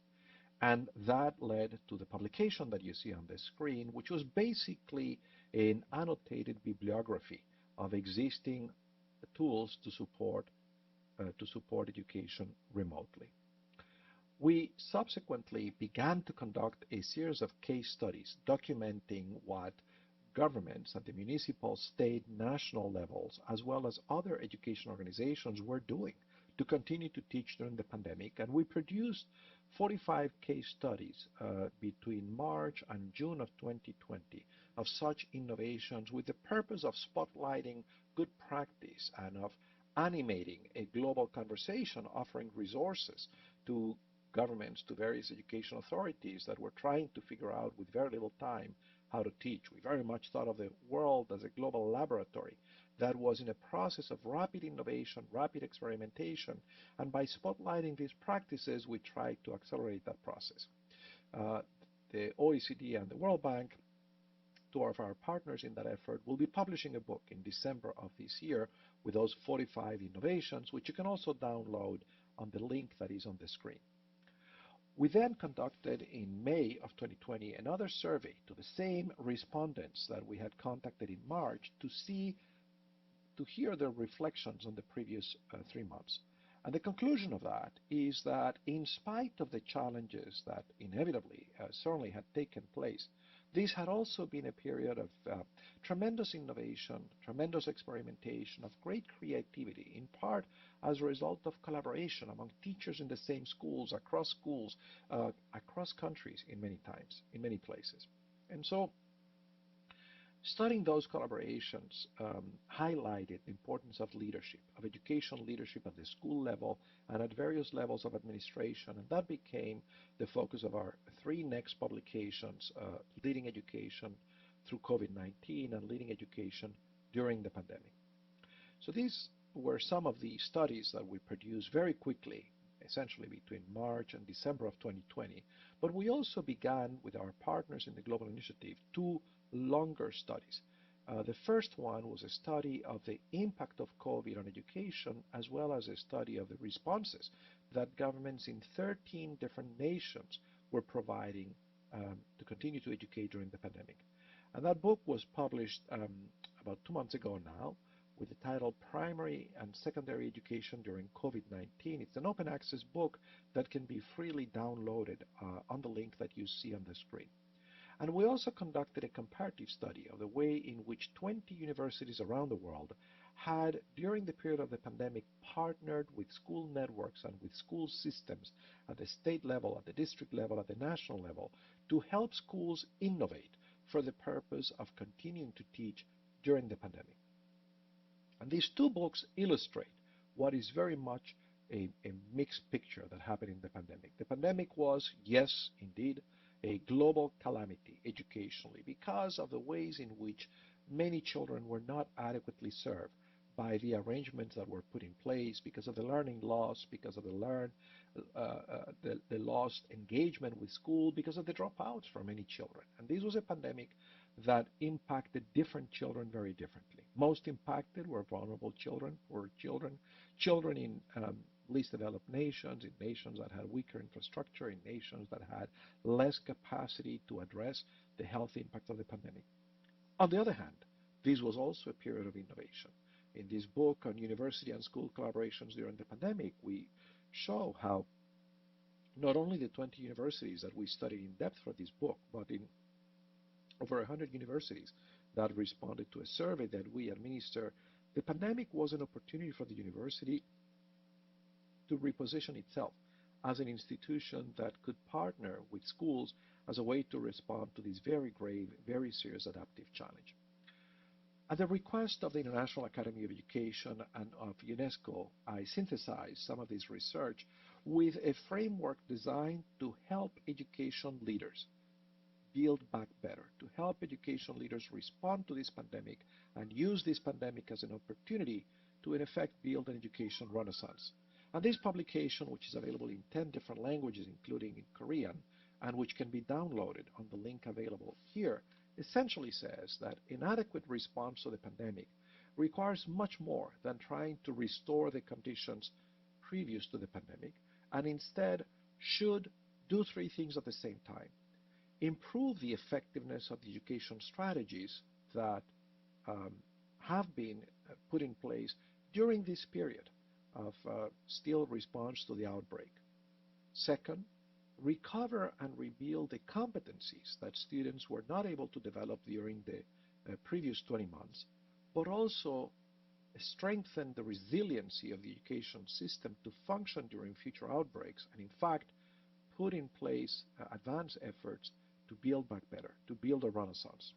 And that led to the publication that you see on the screen, which was basically an annotated bibliography of existing tools to support education remotely. We subsequently began to conduct a series of case studies documenting what governments at the municipal, state, national levels, as well as other education organizations were doing to continue to teach during the pandemic. And we produced 45 case studies between March and June of 2020 of such innovations with the purpose of spotlighting good practice and of animating a global conversation, offering resources to governments, to various education authorities that were trying to figure out with very little time how to teach. We very much thought of the world as a global laboratory that was in a process of rapid innovation, rapid experimentation, and by spotlighting these practices, we tried to accelerate that process. The OECD and the World Bank, two of our partners in that effort, will be publishing a book in December of this year with those 45 innovations, which you can also download on the link that is on the screen. We then conducted in May of 2020 another survey to the same respondents that we had contacted in March to hear their reflections on the previous 3 months. And the conclusion of that is that in spite of the challenges that inevitably certainly had taken place, this had also been a period of tremendous innovation, tremendous experimentation, of great creativity, in part as a result of collaboration among teachers in the same schools, across countries in many places. And so studying those collaborations highlighted the importance of leadership, of educational leadership at the school level and at various levels of administration, and that became the focus of our 3 next publications, Leading Education through COVID-19 and Leading Education during the pandemic. So these were some of the studies that we produced very quickly, essentially between March and December of 2020, but we also began with our partners in the Global Initiative 2 longer studies. The first one was a study of the impact of COVID on education, as well as a study of the responses that governments in 13 different nations were providing to continue to educate during the pandemic. And that book was published about 2 months ago now, with the title Primary and Secondary Education During COVID-19. It's an open access book that can be freely downloaded on the link that you see on the screen. And we also conducted a comparative study of the way in which 20 universities around the world had, during the period of the pandemic, partnered with school networks and with school systems at the state level, at the district level, at the national level, to help schools innovate for the purpose of continuing to teach during the pandemic. And these 2 books illustrate what is very much a mixed picture that happened in the pandemic. The pandemic was, yes, indeed, a global calamity educationally because of the ways in which many children were not adequately served by the arrangements that were put in place, because of the learning loss, because of the lost engagement with school, because of the dropouts for many children. And this was a pandemic that impacted different children very differently. Most impacted were vulnerable children, poor children, children in least developed nations, in nations that had weaker infrastructure, in nations that had less capacity to address the health impact of the pandemic. On the other hand, this was also a period of innovation. In this book on university and school collaborations during the pandemic, we show how not only the 20 universities that we studied in depth for this book, but in over 100 universities that responded to a survey that we administer, the pandemic was an opportunity for the university to reposition itself as an institution that could partner with schools as a way to respond to this very grave, very serious adaptive challenge. At the request of the International Academy of Education and of UNESCO, I synthesized some of this research with a framework designed to help education leaders build back better, to help education leaders respond to this pandemic and use this pandemic as an opportunity to, in effect, build an education renaissance. And this publication, which is available in 10 different languages, including in Korean, and which can be downloaded on the link available here, essentially says that inadequate response to the pandemic requires much more than trying to restore the conditions previous to the pandemic, and instead should do three things at the same time. Improve the effectiveness of the education strategies that have been put in place during this period of still response to the outbreak. Second, recover and rebuild the competencies that students were not able to develop during the previous 20 months, but also strengthen the resiliency of the education system to function during future outbreaks, and in fact, put in place advanced efforts to build back better, to build a renaissance.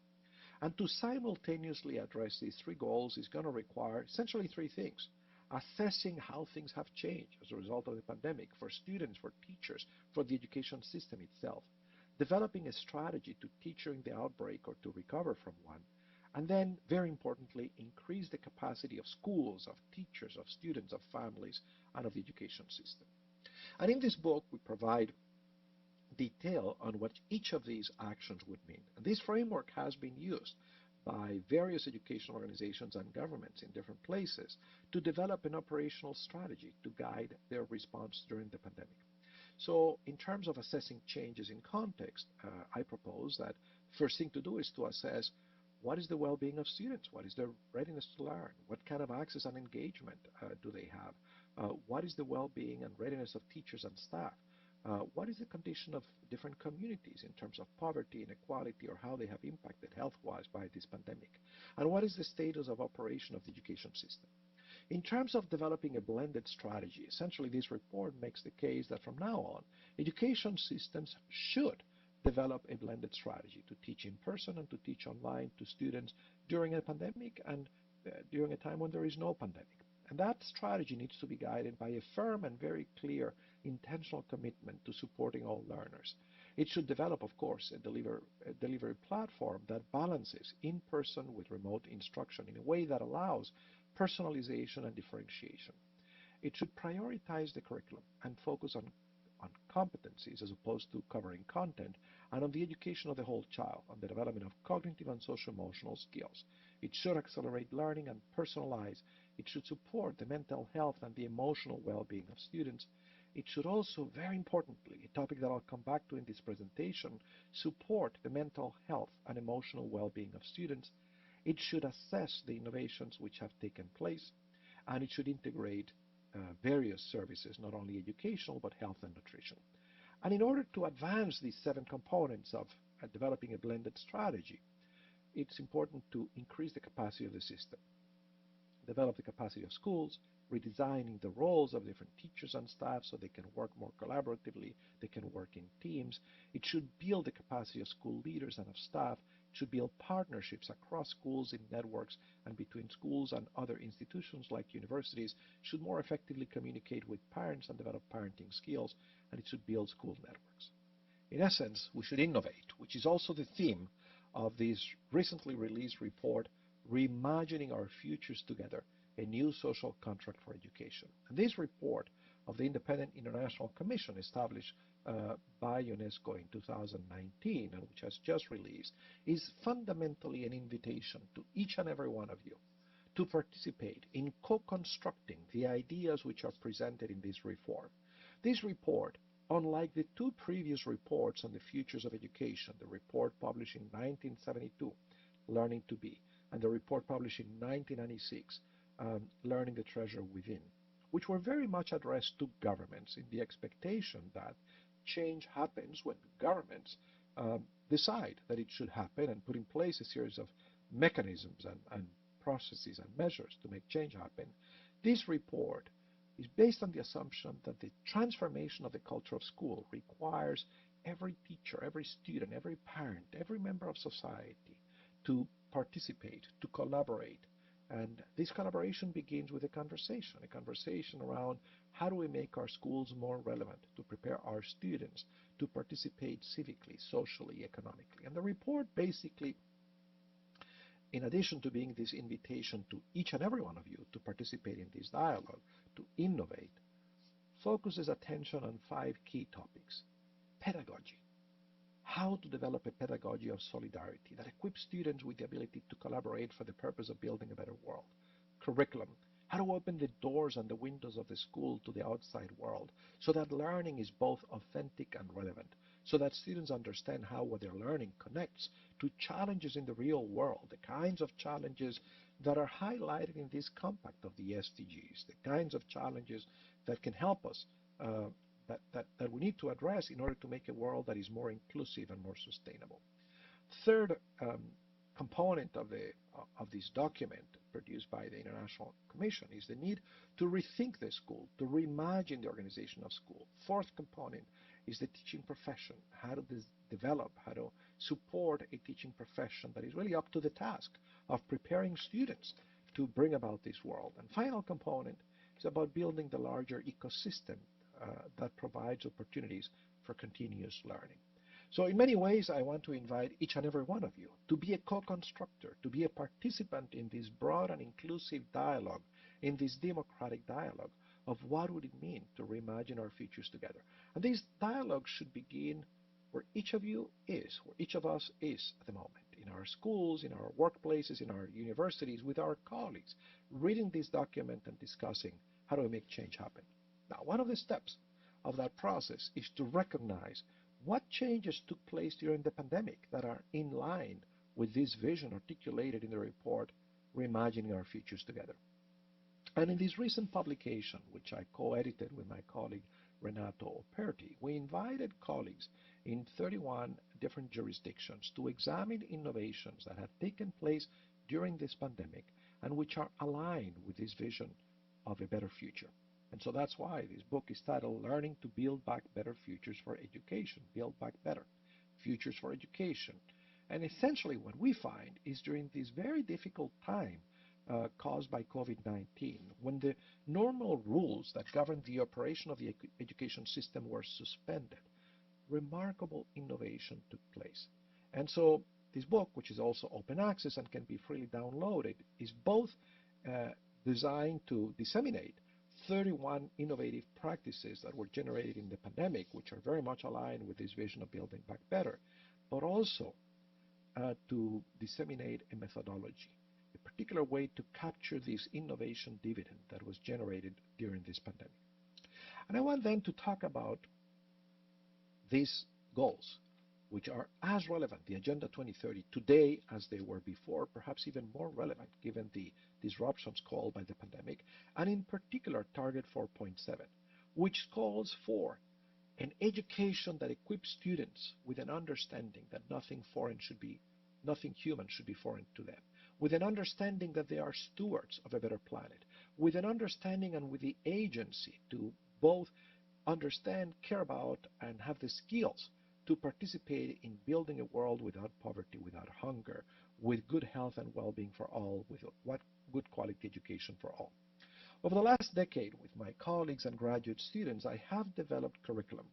And to simultaneously address these three goals is going to require essentially three things. Assessing how things have changed as a result of the pandemic for students, for teachers, for the education system itself. Developing a strategy to teach during the outbreak or to recover from one. And then, very importantly, increase the capacity of schools, of teachers, of students, of families, and of the education system. And in this book, we provide detail on what each of these actions would mean. And this framework has been used by various educational organizations and governments in different places to develop an operational strategy to guide their response during the pandemic. So in terms of assessing changes in context, I propose that first thing to do is to assess what is the well-being of students, what is their readiness to learn, what kind of access and engagement do they have, what is the well-being and readiness of teachers and staff, what is the condition of different communities in terms of poverty, inequality, or how they have impacted health-wise by this pandemic? And what is the status of operation of the education system? In terms of developing a blended strategy, essentially this report makes the case that from now on, education systems should develop a blended strategy to teach in person and to teach online to students during a pandemic and during a time when there is no pandemic. And that strategy needs to be guided by a firm and very clear intentional commitment to supporting all learners. It should develop, of course, a delivery platform that balances in-person with remote instruction in a way that allows personalization and differentiation. It should prioritize the curriculum and focus on competencies as opposed to covering content, and on the education of the whole child, on the development of cognitive and social-emotional skills. It should accelerate learning and personalize. It should support the mental health and the emotional well-being of students. It should also, very importantly, a topic that I'll come back to in this presentation, support the mental health and emotional well-being of students. It should assess the innovations which have taken place, and it should integrate various services, not only educational, but health and nutrition. And in order to advance these 7 components of developing a blended strategy, it's important to increase the capacity of the system, develop the capacity of schools, redesigning the roles of different teachers and staff so they can work more collaboratively, they can work in teams. It should build the capacity of school leaders and of staff. It should build partnerships across schools in networks and between schools and other institutions like universities. It should more effectively communicate with parents and develop parenting skills, and it should build school networks. In essence, we should innovate, which is also the theme of this recently released report, Reimagining Our Futures Together, a new social contract for education. And this report of the Independent International Commission established by UNESCO in 2019, and which has just released, is fundamentally an invitation to each and every one of you to participate in co-constructing the ideas which are presented in this reform. This report, unlike the 2 previous reports on the futures of education, the report published in 1972, Learning to Be, and the report published in 1996, Learning the Treasure Within, which were very much addressed to governments in the expectation that change happens when governments decide that it should happen and put in place a series of mechanisms and processes and measures to make change happen. This report is based on the assumption that the transformation of the culture of school requires every teacher, every student, every parent, every member of society to participate, to collaborate. And this collaboration begins with a conversation around how do we make our schools more relevant to prepare our students to participate civically, socially, economically. And the report basically, in addition to being this invitation to each and every one of you to participate in this dialogue, to innovate, focuses attention on 5 key topics. Pedagogy. How to develop a pedagogy of solidarity that equips students with the ability to collaborate for the purpose of building a better world. Curriculum. How to open the doors and the windows of the school to the outside world so that learning is both authentic and relevant, so that students understand how what they're learning connects to challenges in the real world, the kinds of challenges that are highlighted in this compact of the SDGs, the kinds of challenges that can help us that we need to address in order to make a world that is more inclusive and more sustainable. Third component of this document produced by the International Commission is the need to rethink the school, to reimagine the organization of school. Fourth component is the teaching profession, how to develop, how to support a teaching profession that is really up to the task of preparing students to bring about this world. And final component is about building the larger ecosystem that provides opportunities for continuous learning. So in many ways, I want to invite each and every one of you to be a co-constructor, to be a participant in this broad and inclusive dialogue, in this democratic dialogue of what would it mean to reimagine our futures together. And this dialogue should begin where each of you is, where each of us is at the moment, in our schools, in our workplaces, in our universities, with our colleagues, reading this document and discussing how do we make change happen. Now, one of the steps of that process is to recognize what changes took place during the pandemic that are in line with this vision articulated in the report, Reimagining Our Futures Together. And in this recent publication, which I co-edited with my colleague Renato Operti, we invited colleagues in 31 different jurisdictions to examine innovations that have taken place during this pandemic and which are aligned with this vision of a better future. And so that's why this book is titled Learning to Build Back Better Futures for Education, Build Back Better, Futures for Education. And essentially what we find is during this very difficult time caused by COVID-19, when the normal rules that govern the operation of the education system were suspended, remarkable innovation took place. And so this book, which is also open access and can be freely downloaded, is both designed to disseminate 31 innovative practices that were generated in the pandemic, which are very much aligned with this vision of building back better, but also to disseminate a methodology, a particular way to capture this innovation dividend that was generated during this pandemic. And I want then to talk about these goals, which are as relevant, the Agenda 2030, today as they were before, perhaps even more relevant given the disruptions caused by the pandemic, and in particular Target 4.7, which calls for an education that equips students with an understanding that nothing human should be foreign to them, with an understanding that they are stewards of a better planet, with an understanding and with the agency to both understand, care about, and have the skills to participate in building a world without poverty, without hunger, with good health and well-being for all, with good quality education for all. Over the last decade, with my colleagues and graduate students, I have developed curriculum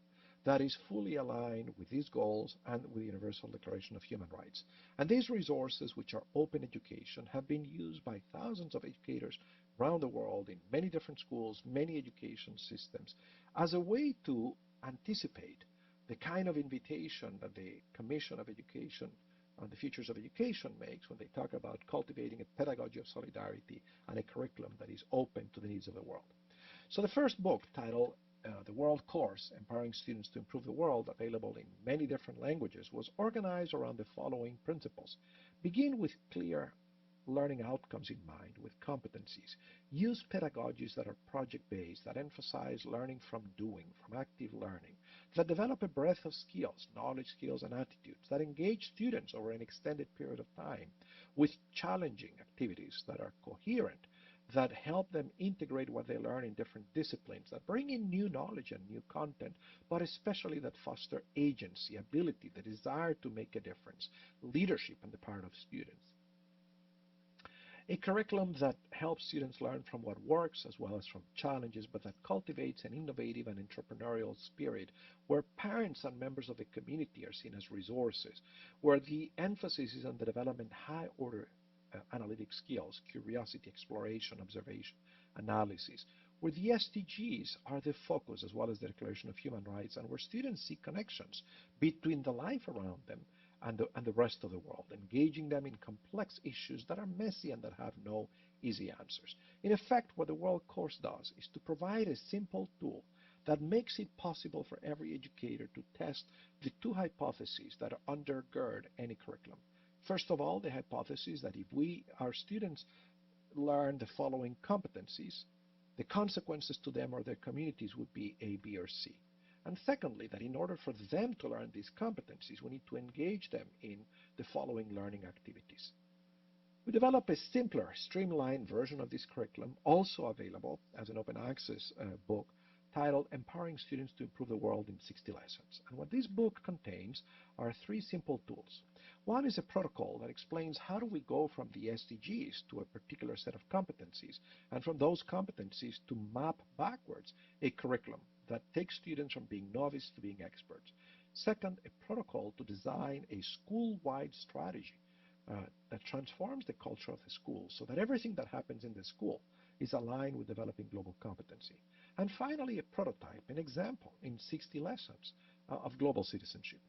that is fully aligned with these goals and with the Universal Declaration of Human Rights. And these resources, which are open education, have been used by thousands of educators around the world in many different schools, many education systems, as a way to anticipate the kind of invitation that the Commission of Education on the Futures of Education makes when they talk about cultivating a pedagogy of solidarity and a curriculum that is open to the needs of the world. So the first book, titled The World Course, Empowering Students to Improve the World, available in many different languages, was organized around the following principles. Begin with clear learning outcomes in mind, with competencies. Use pedagogies that are project-based, that emphasize learning from doing, from active learning, that develop a breadth of skills, knowledge, skills, and attitudes, that engage students over an extended period of time with challenging activities that are coherent, that help them integrate what they learn in different disciplines, that bring in new knowledge and new content, but especially that foster agency, ability, the desire to make a difference, leadership on the part of students. A curriculum that helps students learn from what works as well as from challenges, but that cultivates an innovative and entrepreneurial spirit, where parents and members of the community are seen as resources, where the emphasis is on the development of high-order analytic skills, curiosity, exploration, observation, analysis, where the SDGs are the focus as well as the Declaration of Human Rights, and where students see connections between the life around them and the rest of the world, engaging them in complex issues that are messy and that have no easy answers. In effect, what the World Course does is to provide a simple tool that makes it possible for every educator to test the two hypotheses that undergird any curriculum. First of all, the hypothesis that if our students learn the following competencies, the consequences to them or their communities would be A, B, or C. And secondly, that in order for them to learn these competencies, we need to engage them in the following learning activities. We developed a simpler, streamlined version of this curriculum, also available as an open access book, titled Empowering Students to Improve the World in 60 Lessons. And what this book contains are three simple tools. One is a protocol that explains how do we go from the SDGs to a particular set of competencies, and from those competencies to map backwards a curriculum that takes students from being novice to being experts. Second, a protocol to design a school-wide strategy that transforms the culture of the school so that everything that happens in the school is aligned with developing global competency. And finally, a prototype, an example in 60 lessons of global citizenship.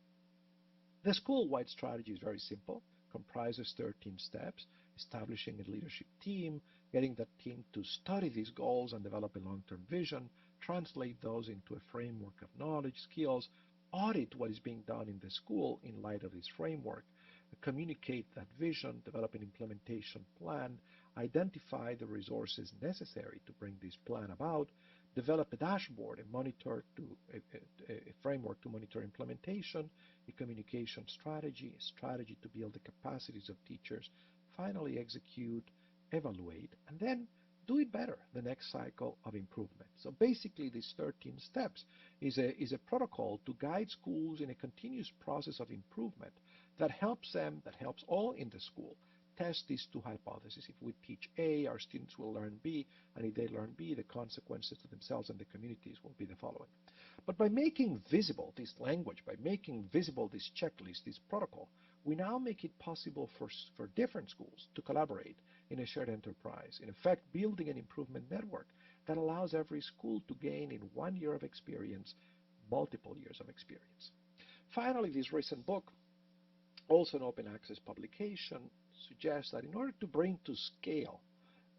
The school-wide strategy is very simple, comprises 13 steps, establishing a leadership team, getting that team to study these goals and develop a long-term vision, translate those into a framework of knowledge, skills, audit what is being done in the school in light of this framework, communicate that vision, develop an implementation plan, identify the resources necessary to bring this plan about, develop a dashboard, a framework to monitor implementation, a communication strategy, a strategy to build the capacities of teachers, finally execute, evaluate, and then do it better the next cycle of improvement. So basically, these 13 steps is a protocol to guide schools in a continuous process of improvement that helps all in the school test these two hypotheses. If we teach A, our students will learn B, and if they learn B, the consequences to themselves and the communities will be the following. But by making visible this language, by making visible this checklist, this protocol, we now make it possible for different schools to collaborate in a shared enterprise, in effect building an improvement network that allows every school to gain in 1 year of experience multiple years of experience. Finally, this recent book, also an open access publication, suggests that in order to bring to scale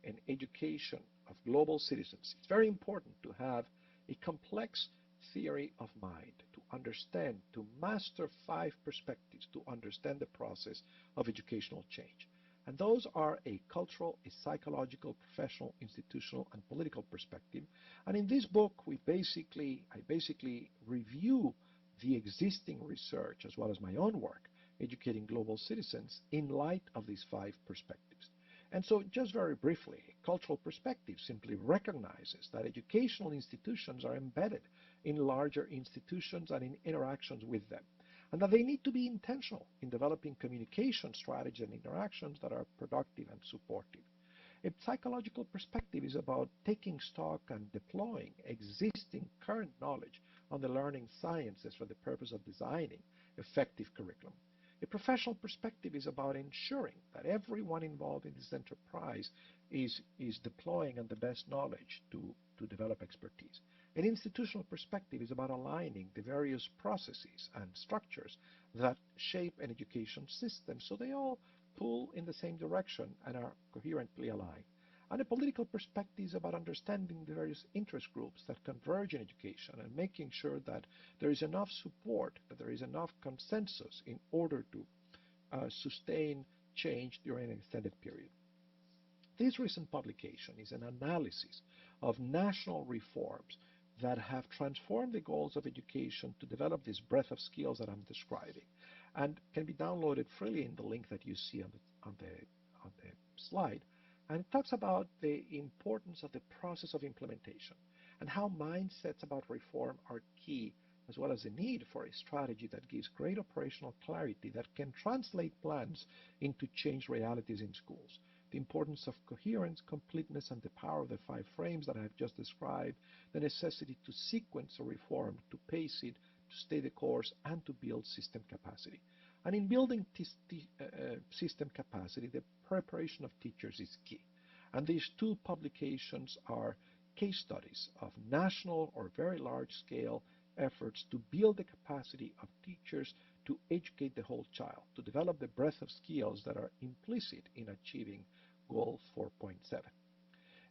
an education of global citizens, it's very important to have a complex theory of mind, to understand, to master 5 perspectives, to understand the process of educational change. And those are a cultural, a psychological, professional, institutional, and political perspective. And in this book, I basically review the existing research as well as my own work educating global citizens in light of these 5 perspectives. And so just very briefly, cultural perspective simply recognizes that educational institutions are embedded in larger institutions and in interactions with them, and that they need to be intentional in developing communication strategies and interactions that are productive and supportive. A psychological perspective is about taking stock and deploying existing current knowledge on the learning sciences for the purpose of designing effective curriculum. A professional perspective is about ensuring that everyone involved in this enterprise is deploying on the best knowledge to develop expertise. An institutional perspective is about aligning the various processes and structures that shape an education system so they all pull in the same direction and are coherently aligned. And a political perspective is about understanding the various interest groups that converge in education and making sure that there is enough support, that there is enough consensus in order to sustain change during an extended period. This recent publication is an analysis of national reforms that have transformed the goals of education to develop this breadth of skills that I'm describing, and can be downloaded freely in the link that you see on the slide. And it talks about the importance of the process of implementation and how mindsets about reform are key, as well as the need for a strategy that gives great operational clarity that can translate plans into changed realities in schools. the importance of coherence, completeness, and the power of the 5 frames that I have just described, the necessity to sequence a reform, to pace it, to stay the course, and to build system capacity. And in building system capacity, the preparation of teachers is key. And these 2 publications are case studies of national or very large-scale efforts to build the capacity of teachers to educate the whole child, to develop the breadth of skills that are implicit in achieving Goal 4.7.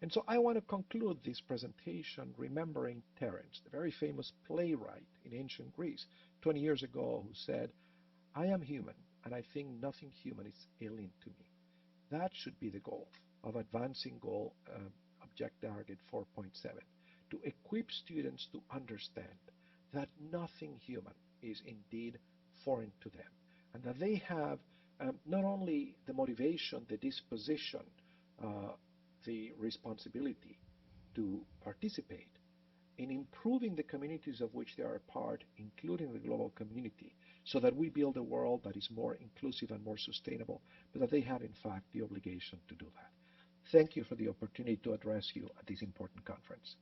And so I want to conclude this presentation remembering Terence, the very famous playwright in ancient Greece, 20 years ago, who said, "I am human, and I think nothing human is alien to me." That should be the goal of advancing goal object target 4.7, to equip students to understand that nothing human is indeed foreign to them, and that they have not only the motivation, the disposition, the responsibility to participate in improving the communities of which they are a part, including the global community, so that we build a world that is more inclusive and more sustainable, but that they have, in fact, the obligation to do that. Thank you for the opportunity to address you at this important conference.